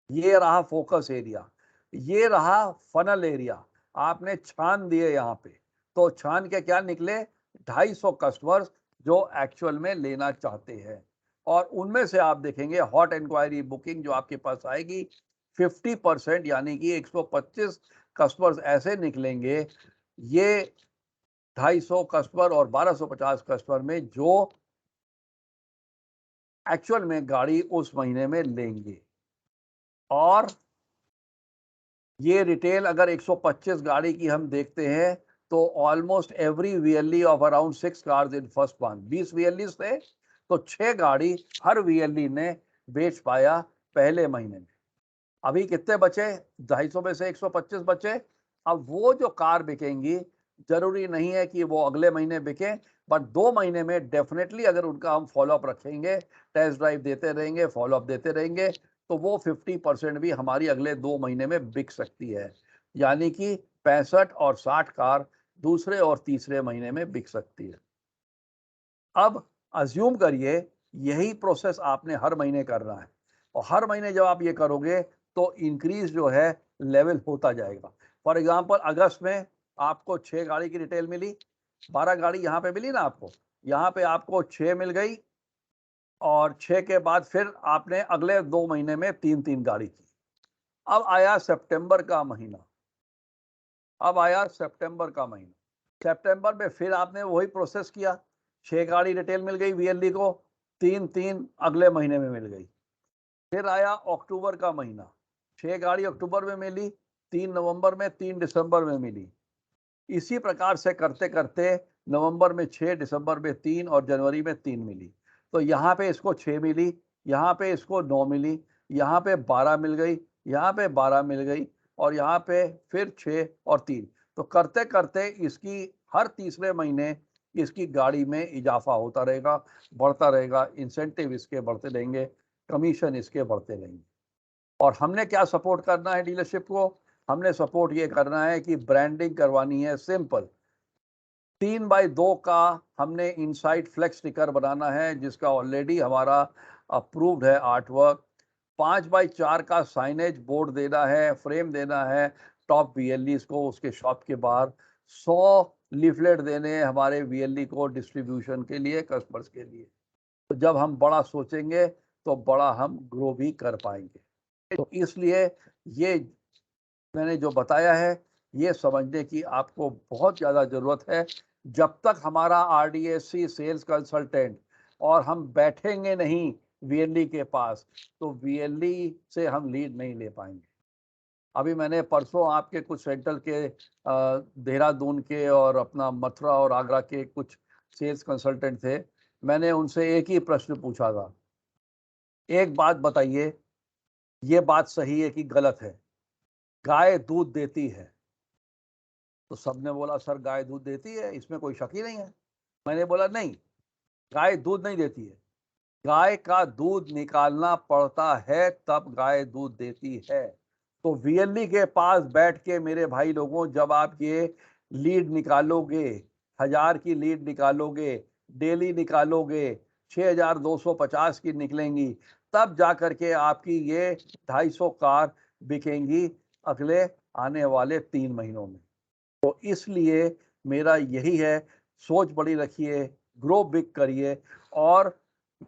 ये रहा फोकस एरिया, ये रहा फनल एरिया, आपने छान दिए यहाँ पे। तो छान के क्या निकले, 250 कस्टमर्स जो एक्चुअल में लेना चाहते हैं, और उनमें से आप देखेंगे हॉट इंक्वायरी बुकिंग जो आपके पास आएगी 50%, यानी कि 125 कस्टमर्स ऐसे निकलेंगे, ये 250 कस्टमर और 1250 कस्टमर में जो एक्चुअल में गाड़ी उस महीने में लेंगे। और ये रिटेल अगर 125 गाड़ी की हम देखते हैं तो almost every VLE of around 6 cars in first month, 20 VLE थे तो 6 गाड़ी हर वीएलई ने बेच पाया पहले महीने में। अभी कितने बचे? 250 में से 125 बचे। अब वो जो कार बिकेंगी जरूरी नहीं है कि वो अगले महीने बिके, बट 2 महीने में डेफिनेटली अगर उनका हम फॉलोअप रखेंगे, टेस्ट ड्राइव देते रहेंगे, फॉलोअप देते रहेंगे, तो वो 50% भी हमारी अगले 2 महीने में बिक सकती है। यानी कि 65 और 60 कार दूसरे और तीसरे महीने में बिक सकती है। अब अज्यूम करिए यही प्रोसेस आपने हर महीने करना है, और हर महीने जब आप ये करोगे तो इंक्रीज जो है लेवल होता जाएगा। फॉर एग्जांपल अगस्त में आपको 6 गाड़ी की रिटेल मिली, 12 गाड़ी यहाँ पे मिली ना आपको, यहाँ पे आपको 6 मिल गई, और 6 के बाद फिर आपने अगले 2 महीने में 3-3 गाड़ी की। अब आया सितंबर का महीना, सितंबर में फिर आपने वही प्रोसेस किया, 6 गाड़ी रिटेल मिल गई वीएलडी को, 3-3 अगले महीने में मिल गई। फिर आया अक्टूबर का महीना, 6 गाड़ी अक्टूबर में मिली, 3 नवंबर में, 3 दिसंबर में मिली। इसी प्रकार से करते करते नवंबर में 6, दिसंबर में 3 और जनवरी में 3 मिली। तो यहाँ पे इसको 6 मिली, यहाँ पे इसको 9 मिली, यहाँ पे 12 मिल गई, यहाँ पे 12 मिल गई, और यहाँ पे फिर 6 और 3। तो करते करते इसकी हर तीसरे महीने इसकी गाड़ी में इजाफा होता रहेगा, बढ़ता रहेगा, इंसेंटिव इसके बढ़ते रहेंगे, कमीशन इसके बढ़ते रहेंगे। और हमने क्या सपोर्ट करना है डीलरशिप को? हमने सपोर्ट ये करना है कि ब्रांडिंग करवानी है सिंपल। 3x2 का हमने इनसाइड फ्लेक्स स्टिकर बनाना है जिसका ऑलरेडी हमारा अप्रूव्ड है आर्ट वर्क। 5x4 का साइनेज बोर्ड देना है, फ्रेम देना है टॉप वीएलईस को उसके शॉप के बाहर। 100 लीफलेट देने हैं हमारे वीएलई को डिस्ट्रीब्यूशन के लिए, कस्टमर्स के लिए। तो जब हम बड़ा सोचेंगे तो बड़ा हम ग्रो भी कर पाएंगे। तो इसलिए ये मैंने जो बताया है ये समझने की आपको बहुत ज़्यादा ज़रूरत है। जब तक हमारा आरडीएससी सेल्स कंसल्टेंट और हम बैठेंगे नहीं वीएलई के पास तो वीएलई से हम लीड नहीं ले पाएंगे। अभी मैंने परसों आपके कुछ सेंट्रल के देहरादून के और अपना मथुरा और आगरा के कुछ सेल्स कंसल्टेंट थे, मैंने उनसे एक ही प्रश्न पूछा था, एक बात बताइए, ये बात सही है कि गलत है, गाय दूध देती है? तो सबने बोला सर गाय दूध देती है, इसमें कोई शक ही नहीं है। मैंने बोला नहीं, गाय दूध नहीं देती है, गाय का दूध निकालना पड़ता है तब गाय दूध देती है। तो वीएलई के पास बैठ के मेरे भाई लोगों, जब आप ये लीड निकालोगे, 1000 की लीड निकालोगे, डेली निकालोगे, 6250 की निकलेंगी, तब जा करके आपकी ये 250 कार बिकेंगी अगले आने वाले 3 महीनों में। तो इसलिए मेरा यही है, सोच बड़ी रखिए, ग्रो बिग करिए, और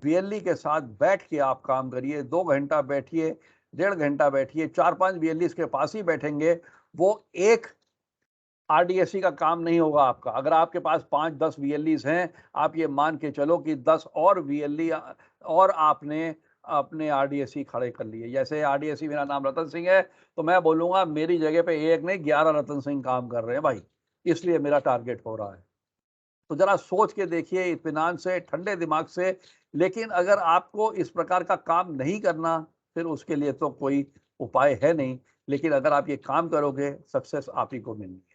वीएलई के साथ बैठ के आप काम करिए। 2 घंटा बैठिए, 1.5 घंटा बैठिए, 4-5 वीएलई के पास ही बैठेंगे, वो एक आरडीएससी का काम नहीं होगा आपका। अगर आपके पास 5-10 वीएलई हैं, आप ये मान के चलो कि 10 और वीएलई और आपने अपने आरडीएससी खड़े कर लिए। जैसे आरडीएससी, मेरा नाम रतन सिंह है, तो मैं बोलूँगा मेरी जगह पे एक नहीं 11 रतन सिंह काम कर रहे हैं भाई, इसलिए मेरा टारगेट हो रहा है। तो जरा सोच के देखिए, इत्मीनान से, ठंडे दिमाग से। लेकिन अगर आपको इस प्रकार का काम नहीं करना, फिर उसके लिए तो कोई उपाय है नहीं। लेकिन अगर आप ये काम करोगे, सक्सेस आप ही को मिलनी है।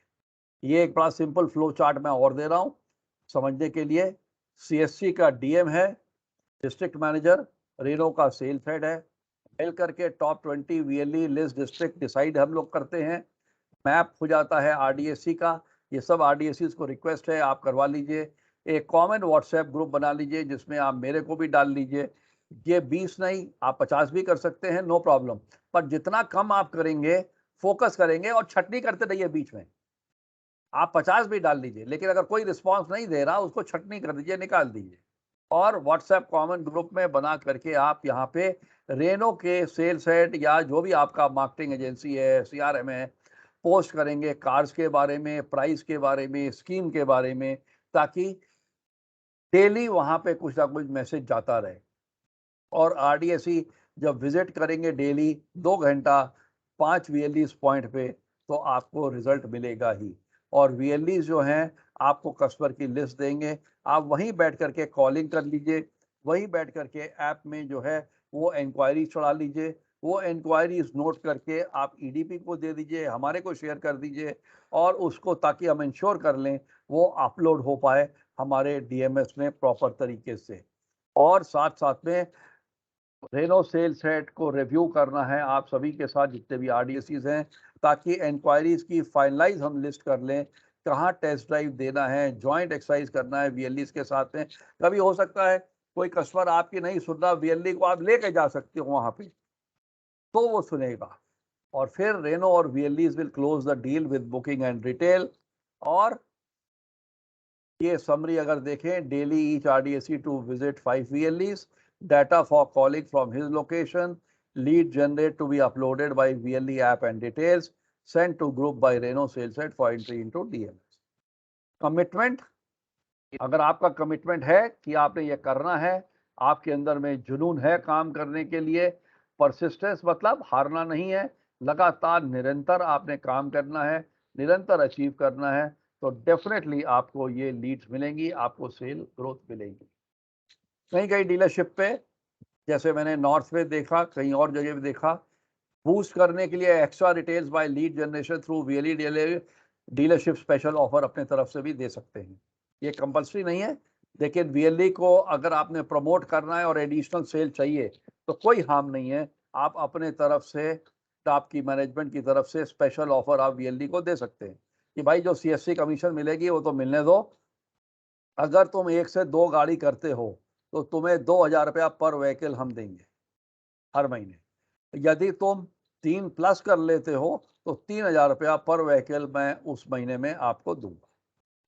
ये एक बड़ा सिंपल फ्लो चार्ट मैं और दे रहा हूँ समझने के लिए। सीएससी का डीएम है, डिस्ट्रिक्ट मैनेजर, रेनो का सेल्स हेड है, मिल करके top 20 VLE list district decide हम लोग करते हैं। मैप हो जाता है आरडीएससी का। ये सब आरडीएससी को रिक्वेस्ट है, आप करवा लीजिए। एक कॉमन व्हाट्सएप ग्रुप बना लीजिए जिसमें आप मेरे को भी डाल लीजिए। ये 20 नहीं, आप 50 भी कर सकते हैं, नो प्रॉब्लम। पर जितना कम आप करेंगे, फोकस करेंगे और छटनी करते रहिए बीच में। आप 50 भी डाल लीजिए, लेकिन अगर कोई रिस्पॉन्स नहीं दे रहा, उसको छटनी कर दीजिए, निकाल दीजिए। और व्हाट्सएप कॉमन ग्रुप में बना करके आप यहाँ पे रेनो के सेल्स हेड या जो भी आपका मार्केटिंग एजेंसी है, सीआरएम है, पोस्ट करेंगे कार्स के बारे में, प्राइस के बारे में, स्कीम के बारे में, ताकि डेली वहाँ पे कुछ ना कुछ मैसेज जाता रहे। और आरडीएससी जब विजिट करेंगे डेली 2 घंटा 5 VLEs पॉइंट पे, तो आपको रिजल्ट मिलेगा ही। और VLEs जो हैं आपको कस्टमर की लिस्ट देंगे, आप वहीं बैठ करके कॉलिंग कर लीजिए, वहीं बैठ करके ऐप में जो है वो इंक्वायरी चढ़ा लीजिए, वो इंक्वायरीज नोट करके आप EDP को दे दीजिए, हमारे को शेयर कर दीजिए, और उसको ताकि हम इंश्योर कर लें वो अपलोड हो पाए हमारे DMS में प्रॉपर तरीके से। और साथ साथ में रेनो सेल्स हेड को रिव्यू करना है आप सभी के साथ, जितने भी RDSCs हैं, ताकि इंक्वायरीज की फाइनलाइज हम लिस्ट कर लें, कहाँ टेस्ट ड्राइव देना है, जॉइंट एक्सरसाइज करना है VLEs के साथ में। कभी हो सकता है कोई कस्टमर आपकी नहीं सुन रहा, VLE को आप लेके जा सकते हो वहाँ पे, तो वो सुनेगा। और फिर रेनो और VLEs will close the deal with booking and retail. और ये समरी अगर देखें, daily each RDSC to visit 5 VLEs, data for calling from his location, lead generate to be uploaded by VLE app and details, sent to group by Reno sales head for entry into DMS. Commitment, अगर आपका कमिटमेंट है कि आपने ये करना है, आपके अंदर में जुनून है काम करने के लिए, परसिस्टेंस मतलब हारना नहीं है, लगातार निरंतर आपने काम करना है, निरंतर अचीव करना है, तो डेफिनेटली आपको ये लीड्स मिलेंगी, आपको सेल ग्रोथ मिलेगी। कहीं कहीं डीलरशिप पे, जैसे मैंने नॉर्थ में देखा, कहीं और जगह पे देखा, बूस्ट करने के लिए extra retails by lead generation through VLE dealership special offer अपने तरफ से भी दे सकते हैं। ये कंपल्सरी नहीं है, लेकिन VLE को अगर आपने प्रमोट करना है और एडिशनल सेल चाहिए तो कोई हार्म नहीं है, आप अपने तरफ से, आपकी मैनेजमेंट की तरफ से स्पेशल ऑफर आप VLE को दे सकते हैं कि भाई जो CSC कमीशन मिलेगी वो तो मिलने दो, अगर तुम 1 से 2 गाड़ी करते हो तो तुम्हें 2000 रुपया पर व्हीकल हम देंगे हर महीने, यदि तुम 3+ कर लेते हो तो 3000 रुपया पर व्हीकल मैं उस महीने में आपको दूंगा।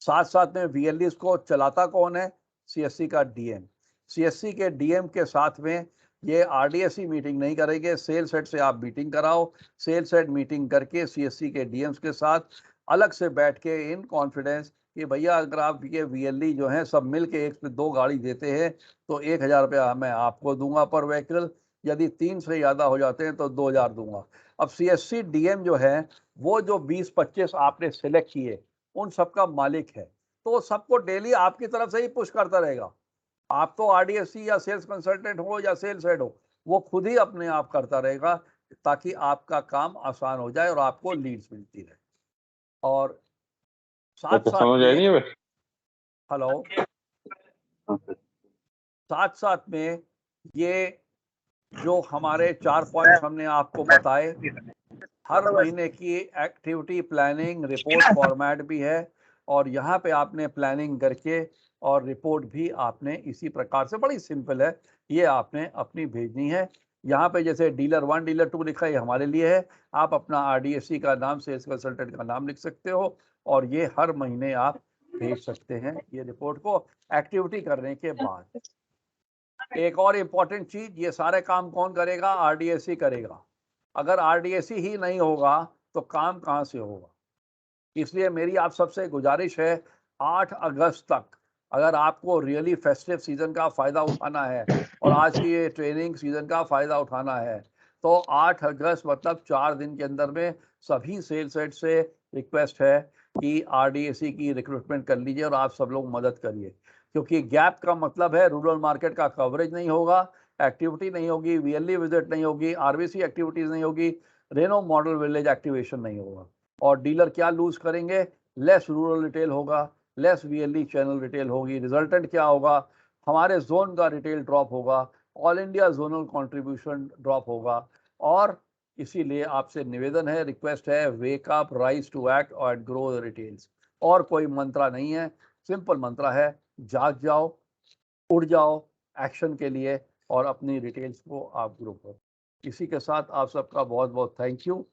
साथ साथ में VLEs को चलाता कौन है? CSC का DM। CSC के DM के साथ में ये RDSC मीटिंग नहीं करेंगे, सेल्स हेड से आप मीटिंग कराओ, सेल्स हेड मीटिंग करके CSC के DMs के साथ अलग से बैठ के इन कॉन्फिडेंस कि भैया अगर आप ये VLE जो है सब मिल के 1 से 2 गाड़ी देते हैं तो 1000 रुपया मैं आपको दूंगा पर व्हीकल, यदि 3 से ज़्यादा हो जाते हैं तो 2000 दूंगा। अब CSC DM जो है वो जो 20-25 आपने सिलेक्ट किए उन सबका मालिक है, तो सबको डेली आपकी तरफ से ही पुश करता रहेगा। आप तो RDSC या सेल्स कंसल्टेंट हो या सेल्स हेड हो, वो खुद ही अपने आप करता रहेगा ताकि आपका काम आसान हो जाए और आपको लीड्स मिलती रहे। और साथ साथ समझ आई नहीं है? हेलो, साथ साथ में ये जो हमारे 4 पॉइंट्स हमने आपको बताए, हर महीने की एक्टिविटी प्लानिंग रिपोर्ट फॉर्मेट भी है, और यहाँ पे आपने प्लानिंग करके और रिपोर्ट भी आपने इसी प्रकार से, बड़ी सिंपल है, ये आपने अपनी भेजनी है। यहाँ पे जैसे डीलर 1 डीलर 2 लिखा है, हमारे लिए है, आप अपना RDSC का नाम, सेल्स कंसल्टेंट का नाम लिख सकते हो और ये हर महीने आप भेज सकते हैं ये रिपोर्ट को एक्टिविटी करने के बाद। एक और इम्पॉर्टेंट चीज, ये सारे काम कौन करेगा? RDSC करेगा। अगर RDSC ही नहीं होगा तो काम कहाँ से होगा? इसलिए मेरी आप सबसे गुजारिश है, 8 अगस्त तक अगर आपको रियली फेस्टिव सीजन का फायदा उठाना है और आज की ये ट्रेनिंग सीजन का फायदा उठाना है, तो 8 अगस्त मतलब 4 दिन के अंदर में सभी सेल्स हेड से रिक्वेस्ट है कि RDSC की रिक्रूटमेंट कर लीजिए और आप सब लोग मदद करिए, क्योंकि गैप का मतलब है रूरल मार्केट का कवरेज नहीं होगा, एक्टिविटी नहीं होगी, VLE विजिट नहीं होगी, RVC एक्टिविटीज नहीं होगी, रेनो मॉडल विलेज एक्टिवेशन नहीं होगा, और डीलर क्या लूज करेंगे? लेस रूरल रिटेल होगा, लेस VLE चैनल रिटेल होगी। रिजल्टेंट क्या होगा? हमारे जोन का रिटेल ड्रॉप होगा, all India zonal contribution drop होगा। और इसीलिए आपसे निवेदन है, रिक्वेस्ट है, wake up, rise to act और ग्रो द रिटेल्स। और कोई मंत्रा नहीं है, सिंपल मंत्रा है, जाग जाओ, उड़ जाओ एक्शन के लिए और अपनी रिटेल्स को आप ग्रो करो। इसी के साथ आप सबका बहुत बहुत थैंक यू।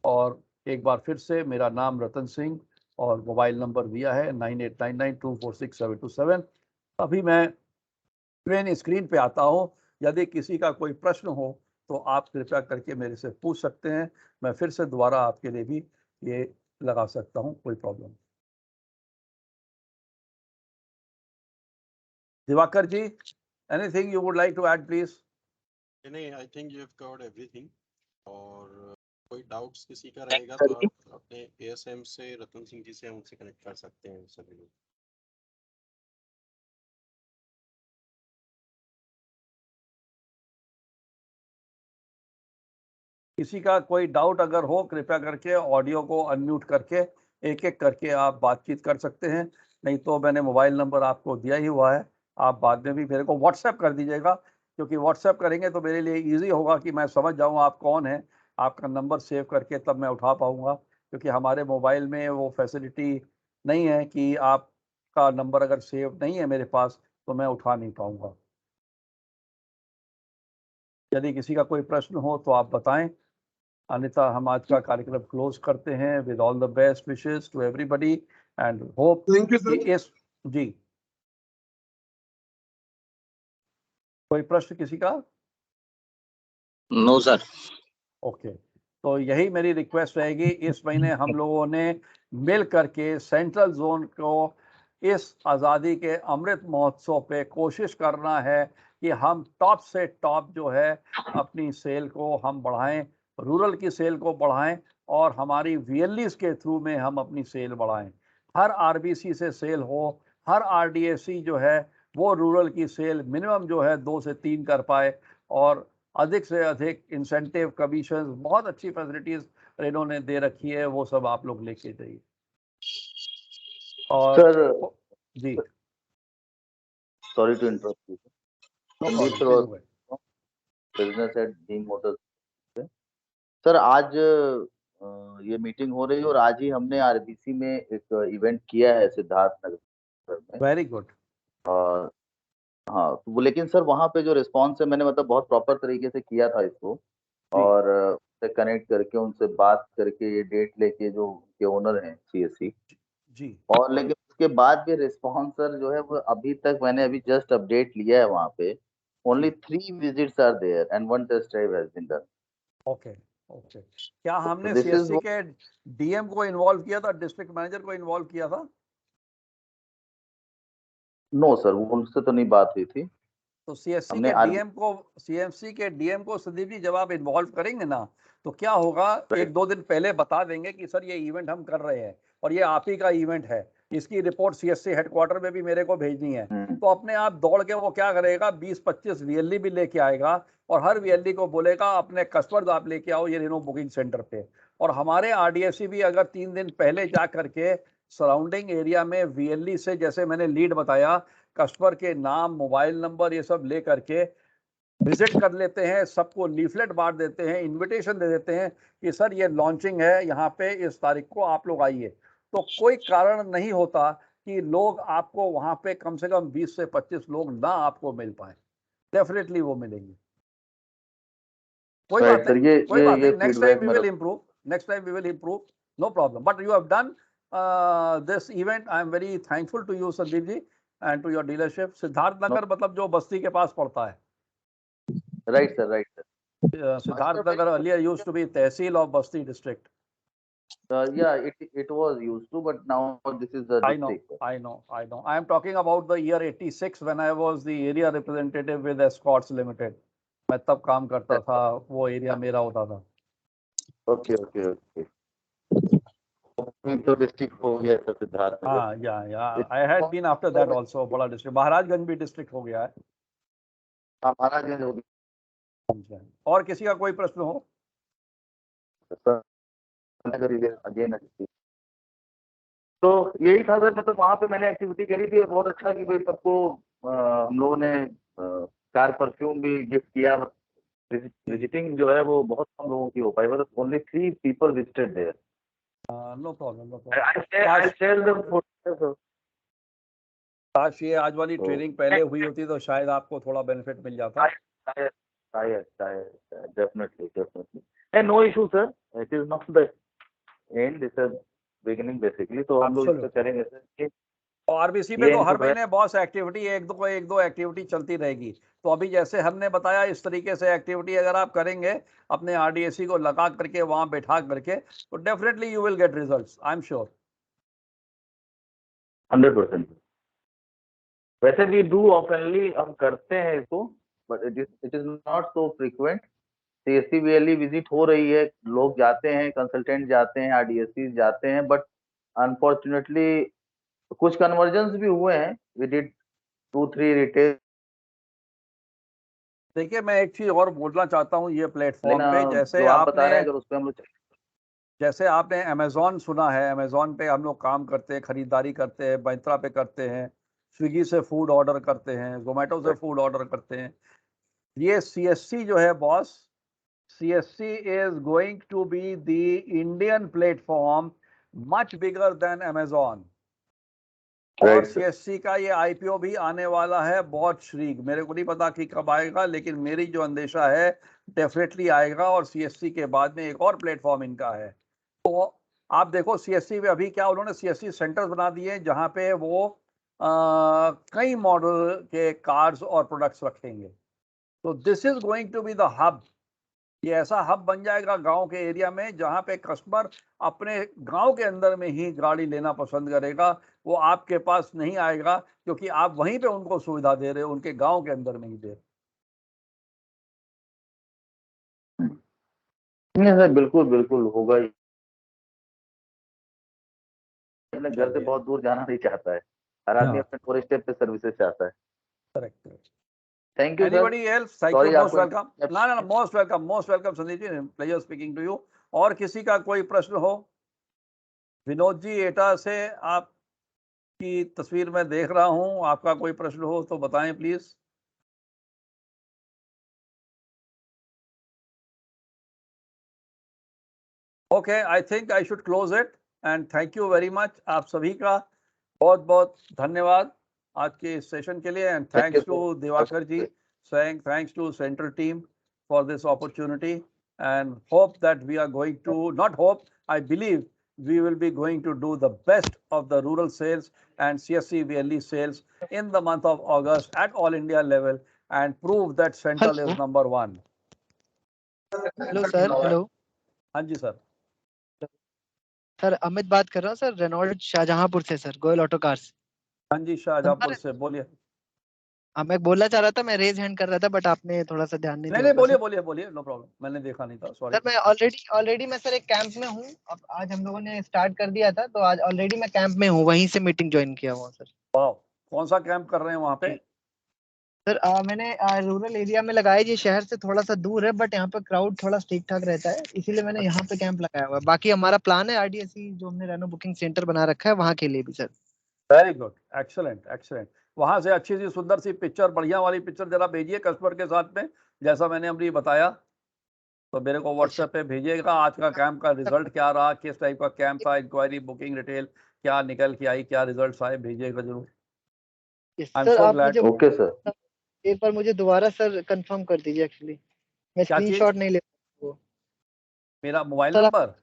और एक बार फिर से, मेरा नाम रतन सिंह और मोबाइल नंबर दिया है 9899246727। अभी मैं मेन स्क्रीन पे आता हूँ, यदि किसी का कोई प्रश्न हो तो आप कृपया करके मेरे से पूछ सकते हैं, मैं फिर से दोबारा आपके लिए भी ये लगा सकता हूँ, कोई problem. Diwakar ji, anything you would like to add please? नहीं, I think you have covered everything. और कोई डाउट्स किसी का Thank रहेगा you, तो sir. आप अपने एएसएम से, रतन सिंह जी से उनसे कनेक्ट कर सकते हैं सभी लोग। किसी का कोई डाउट अगर हो कृपया करके ऑडियो को अनम्यूट करके एक एक करके आप बातचीत कर सकते हैं। नहीं तो मैंने मोबाइल नंबर आपको दिया ही हुआ है, आप बाद में भी मेरे को व्हाट्सएप कर दीजिएगा, क्योंकि व्हाट्सएप करेंगे तो मेरे लिए इजी होगा कि मैं समझ जाऊँ आप कौन हैं, आपका नंबर सेव करके तब मैं उठा पाऊँगा। क्योंकि हमारे मोबाइल में वो फैसिलिटी नहीं है कि आपका नंबर अगर सेव नहीं है मेरे पास तो मैं उठा नहीं पाऊँगा। यदि किसी का कोई प्रश्न हो तो आप बताएं, अन्यथा हम आज का कार्यक्रम क्लोज करते हैं। With all the best wishes to everybody and hope thank you इस जी कोई प्रश्न किसी का? No, sir. ओके, तो यही मेरी रिक्वेस्ट रहेगी, इस महीने हम लोगों ने मिल करके सेंट्रल जोन को इस आज़ादी के अमृत महोत्सव पे कोशिश करना है कि हम टॉप से टॉप जो है अपनी सेल को हम बढ़ाएं, रूरल की सेल को बढ़ाएं और हमारी वीएलईज के थ्रू में हम अपनी सेल बढ़ाएं। हर आरबीसी से सेल हो, हर आरडीएससी जो है वो रूरल की सेल मिनिमम जो है 2 से 3 कर पाए और अधिक से अधिक इंसेंटिव, कमीशन, बहुत अच्छी फैसिलिटीज इन्होंने दे रखी है, वो सब आप लोग लेके जाइए। और सर, जी sorry to interrupt you. No Sandeep problem, please go sir, business at D motors से। सर आज ये मीटिंग हो रही है और आज ही हमने आरबीसी में एक इवेंट किया है सिद्धार्थ नगर में। Very good. और हाँ, तो वो लेकिन सर वहाँ पे जो रिस्पॉन्स है, मैंने मतलब बहुत प्रॉपर तरीके से किया था इसको, जी और से कनेक्ट करके उनसे बात करके ये डेट लेके जो उनके ओनर हैं सीएससी, जी और लेकिन उसके बाद भी रिस्पॉन्स सर जो है वो अभी तक, मैंने अभी जस्ट अपडेट लिया है वहाँ पे, only 3 visits are there and 1 test drive has been done. Okay okay. क्या हमने दिस इज सीएससी के डीएम को इन्वॉल्व किया था, डिस्ट्रिक्ट मैनेजर को इन्वॉल्व किया था? नो सर, वो उनसे तो नहीं बात हुई थी। तो सीएससी हमने के डीएम को, सीएमसी के डीएम को संदीप जी जब आप इन्वॉल्व करेंगे ना, तो क्या होगा, एक दो दिन पहले बता देंगे कि सर ये इवेंट हम कर रहे हैं और ये आप ही का इवेंट है, इसकी रिपोर्ट सीएससी हेडक्वार्टर में भी मेरे को भेजनी है। तो अपने आप दौड़ के वो क्या करेगा, 20-25 वीएलई भी लेके आएगा और हर वीएलई को बोलेगा अपने कस्टमर्स आप लेके आओ ये रेनो बुकिंग सेंटर पे। और हमारे आरडीएससी भी अगर 3 दिन पहले जा करके सराउंडिंग एरिया में वीएलई से, जैसे मैंने लीड बताया, कस्टमर के नाम, मोबाइल नंबर, ये सब ले करके विजिट कर लेते हैं, सबको लीफलेट बांट देते हैं, इनविटेशन दे देते हैं कि सर ये लॉन्चिंग है यहाँ पे, इस तारीख को आप लोग आइए। तो कोई कारण नहीं होता कि लोग आपको वहां पे कम से कम 20 से 25 लोग ना आपको मिल पाए, डेफिनेटली वो मिलेंगे। कोई बात राइट सर, नहीं, ये कोई ये बात ये नहीं, नेक्स्ट टाइम फीडबैक वी मेरा। Will improve, next time we will improve, no problem, but you have done this event. I am very thankful to you Sandeep ji and to your dealership. Siddharth Nagar मतलब जो बस्ती के पास पड़ता है, right sir, right sir. Siddharth Nagar earlier used to be Tehsil of Basti district. Yeah, it was used to, but now this is the I know, district. I know, I know. I am talking about the year 86 when I was the area representative with Escorts Limited. मैं तब काम करता था, वो एरिया मेरा होता था। ओके ओके ओके, तो डिस्ट्रिक्ट हो गया सर सिद्धार्थ नगर। हाँ yeah I had been after that also, बड़ा डिस्ट्रिक्ट, महाराजगंज भी डिस्ट्रिक्ट हो गया है। हमारा जो हो गया और किसी का कोई प्रश्न हो? सर, नगर अगेन। तो यही था सर, मतलब वहाँ पे मैंने एक्टिविटी करी थी और बहुत अच्छा कि भाई सबको हम लोगों ने कार परफ्यूम भी गिफ्ट किया। विजिटिंग जो है वो बहुत कम लोगों की हो पाई, मतलब only 3 people visited there. No problem, no I problem. Share the photo. काश ये आज वाली ट्रेनिंग पहले हुई होती तो शायद आपको थोड़ा बेनिफिट मिल जाता। Definitely definitely, and no issue sir, it is not the end, this is beginning basically. तो हम लोग इसको करेंगे सर। आरबीसी में तो हर महीने बॉस एक्टिविटी एक दो एक्टिविटी चलती रहेगी। तो अभी जैसे हमने बताया इस तरीके से एक्टिविटी अगर आप करेंगे अपने आरडीएससी को लगा करके वहां बैठा करके, तो definitely you will get results, I am sure. 100%। वैसे भी डू ऑफनली हम करते हैं इसको, but it is not so frequent. CSC BLE visit हो रही है, लोग जाते हैं, कंसल्टेंट जाते हैं, RDSC जाते हैं, बट अनफॉर्चुनेटली कुछ कन्वर्जन्स भी हुए हैं। We did 2-3 retail. देखिए मैं एक चीज और बोलना चाहता हूँ ये प्लेटफॉर्म पे, जैसे जो आप बता आपने रहे हैं अगर उस पे हम लोग जैसे आपने अमेजोन सुना है, अमेजोन पे हम लोग काम करते हैं, खरीदारी करते हैं, Myntra पे करते हैं, स्विगी से फूड ऑर्डर करते हैं, जोमेटो से फूड ऑर्डर करते हैं। ये CSC जो है boss, CSC is going to be the Indian platform much bigger than Amazon. और CSC का ये IPO भी आने वाला है बहुत शीघ्र। मेरे को नहीं पता कि कब आएगा, लेकिन मेरी जो अंदेशा है डेफिनेटली आएगा। और CSC के बाद में एक और प्लेटफॉर्म इनका है। तो आप देखो CSC में अभी क्या उन्होंने CSC सेंटर्स बना दिए हैं जहाँ पे वो कई मॉडल के कार्स और प्रोडक्ट्स रखेंगे। तो this is going to be the hub. ये ऐसा हब बन जाएगा गांव के एरिया में जहां पे कस्टमर अपने गांव के अंदर में ही गाड़ी लेना पसंद करेगा। वो आपके पास नहीं आएगा क्योंकि आप वहीं पे उनको सुविधा दे रहे हो, उनके गांव के अंदर में ही दे रहे हो। नहीं सर, बिल्कुल बिल्कुल होगा ही। घर से बहुत दूर जाना नहीं चाहता है, हर आदमी अपने फोर स्टेप पे सर्विसेज चाहता है। Correct. Thank you sir. Anybody else? Thank you. Sorry, Most आपको welcome. No, most welcome. Most welcome, Sandeep ji. Pleasure speaking to you. और किसी का कोई प्रश्न हो? विनोद जी एटा से आपकी तस्वीर में देख रहा हूं, आपका कोई प्रश्न हो तो बताएं please. Okay, I think I should close it and thank you very much. आप सभी का बहुत बहुत धन्यवाद आज के इस सेशन के लिए। And thanks to Diwakar ji, saying thanks to central team for this opportunity, and hope that we are going to, not hope, I believe we will be going to do the best of the rural sales and CSC BLE sales in the month of August at all India level and prove that Central is number one. Hello sir. Hello हाँ जी सर। सर, अमित बात कर रहा हूँ सर, रेनॉल्ड शाहजहांपुर से सर, गोयल ऑटो कार्स। हाँ जी, शाहजहांपुर से बोलिए। मैं बोलना चाह रहा था, मैं रेज हैंड कर रहा था बट आपने थोड़ा सा ध्यान नहीं दिया। नहीं, बोलिए बोलिए बोलिए, नो प्रॉब्लम, मैंने देखा नहीं था, सॉरी सर। मैं ऑलरेडी मैं सर एक कैंप में हूँ। अब आज हम लोगों ने स्टार्ट कर दिया था, तो आज ऑलरेडी मैं कैंप में हूँ, वहीं से मीटिंग ज्वाइन किया हुआ सर। वाह, कौन सा कैंप कर रहे हैं वहाँ पे? सर मैंने रूरल एरिया में लगाया। ये शहर से थोड़ा सा दूर है बट यहाँ पे क्राउड थोड़ा ठीक ठाक रहता है, इसीलिए मैंने यहाँ पे कैंप लगाया हुआ है। बाकी हमारा प्लान है RDSC जो हमने रेनो बुकिंग सेंटर बना रखा है वहाँ के लिए भी sir. Very good, excellent excellent. वहां से अच्छी सी सुंदर सी पिक्चर, बढ़िया वाली पिक्चर जरा भेजिए कस्टमर के साथ में, जैसा मैंने अभी बताया। तो मेरे को व्हाट्सएप पे भेजिएगा आज का कैंप का रिजल्ट क्या रहा, किस टाइप का कैंप था, इंक्वायरी, बुकिंग, रिटेल क्या निकल के आई, क्या रिजल्ट आए, भेजिएगा जरूर। I am so glad. Okay sir. एक बार मुझे दोबारा सर कंफर्म कर दीजिए। एक्चुअली मैं स्क्रीनशॉट नहीं ले वो। मेरा मोबाइल नंबर,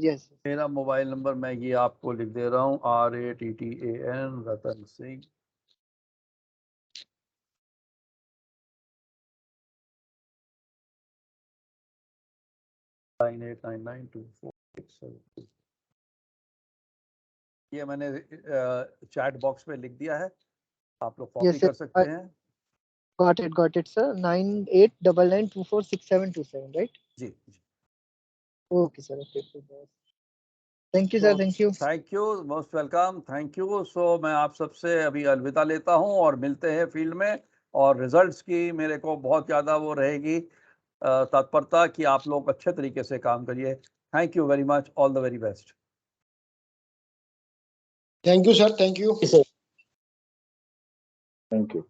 यस। मेरा मोबाइल नंबर मैं ये आपको लिख दे रहा हूँ, RATTAN रतन सिंह 98992467। ये मैंने चैट बॉक्स में लिख दिया है, आप लोग कॉपी कर सकते हैं। Got it sir। 9899246727 right? जी। Okay sir, okay। Thank you sir, thank you. Thank you, most welcome, thank you. So मैं आप सबसे अभी अलविदा लेता हूं और मिलते हैं फील्ड में। और रिजल्ट्स की मेरे को बहुत ज़्यादा वो रहेगी तत्परता कि आप लोग अच्छे तरीके से काम करिए। Thank you very much, all the very best. Thank you sir, thank you. Thank you.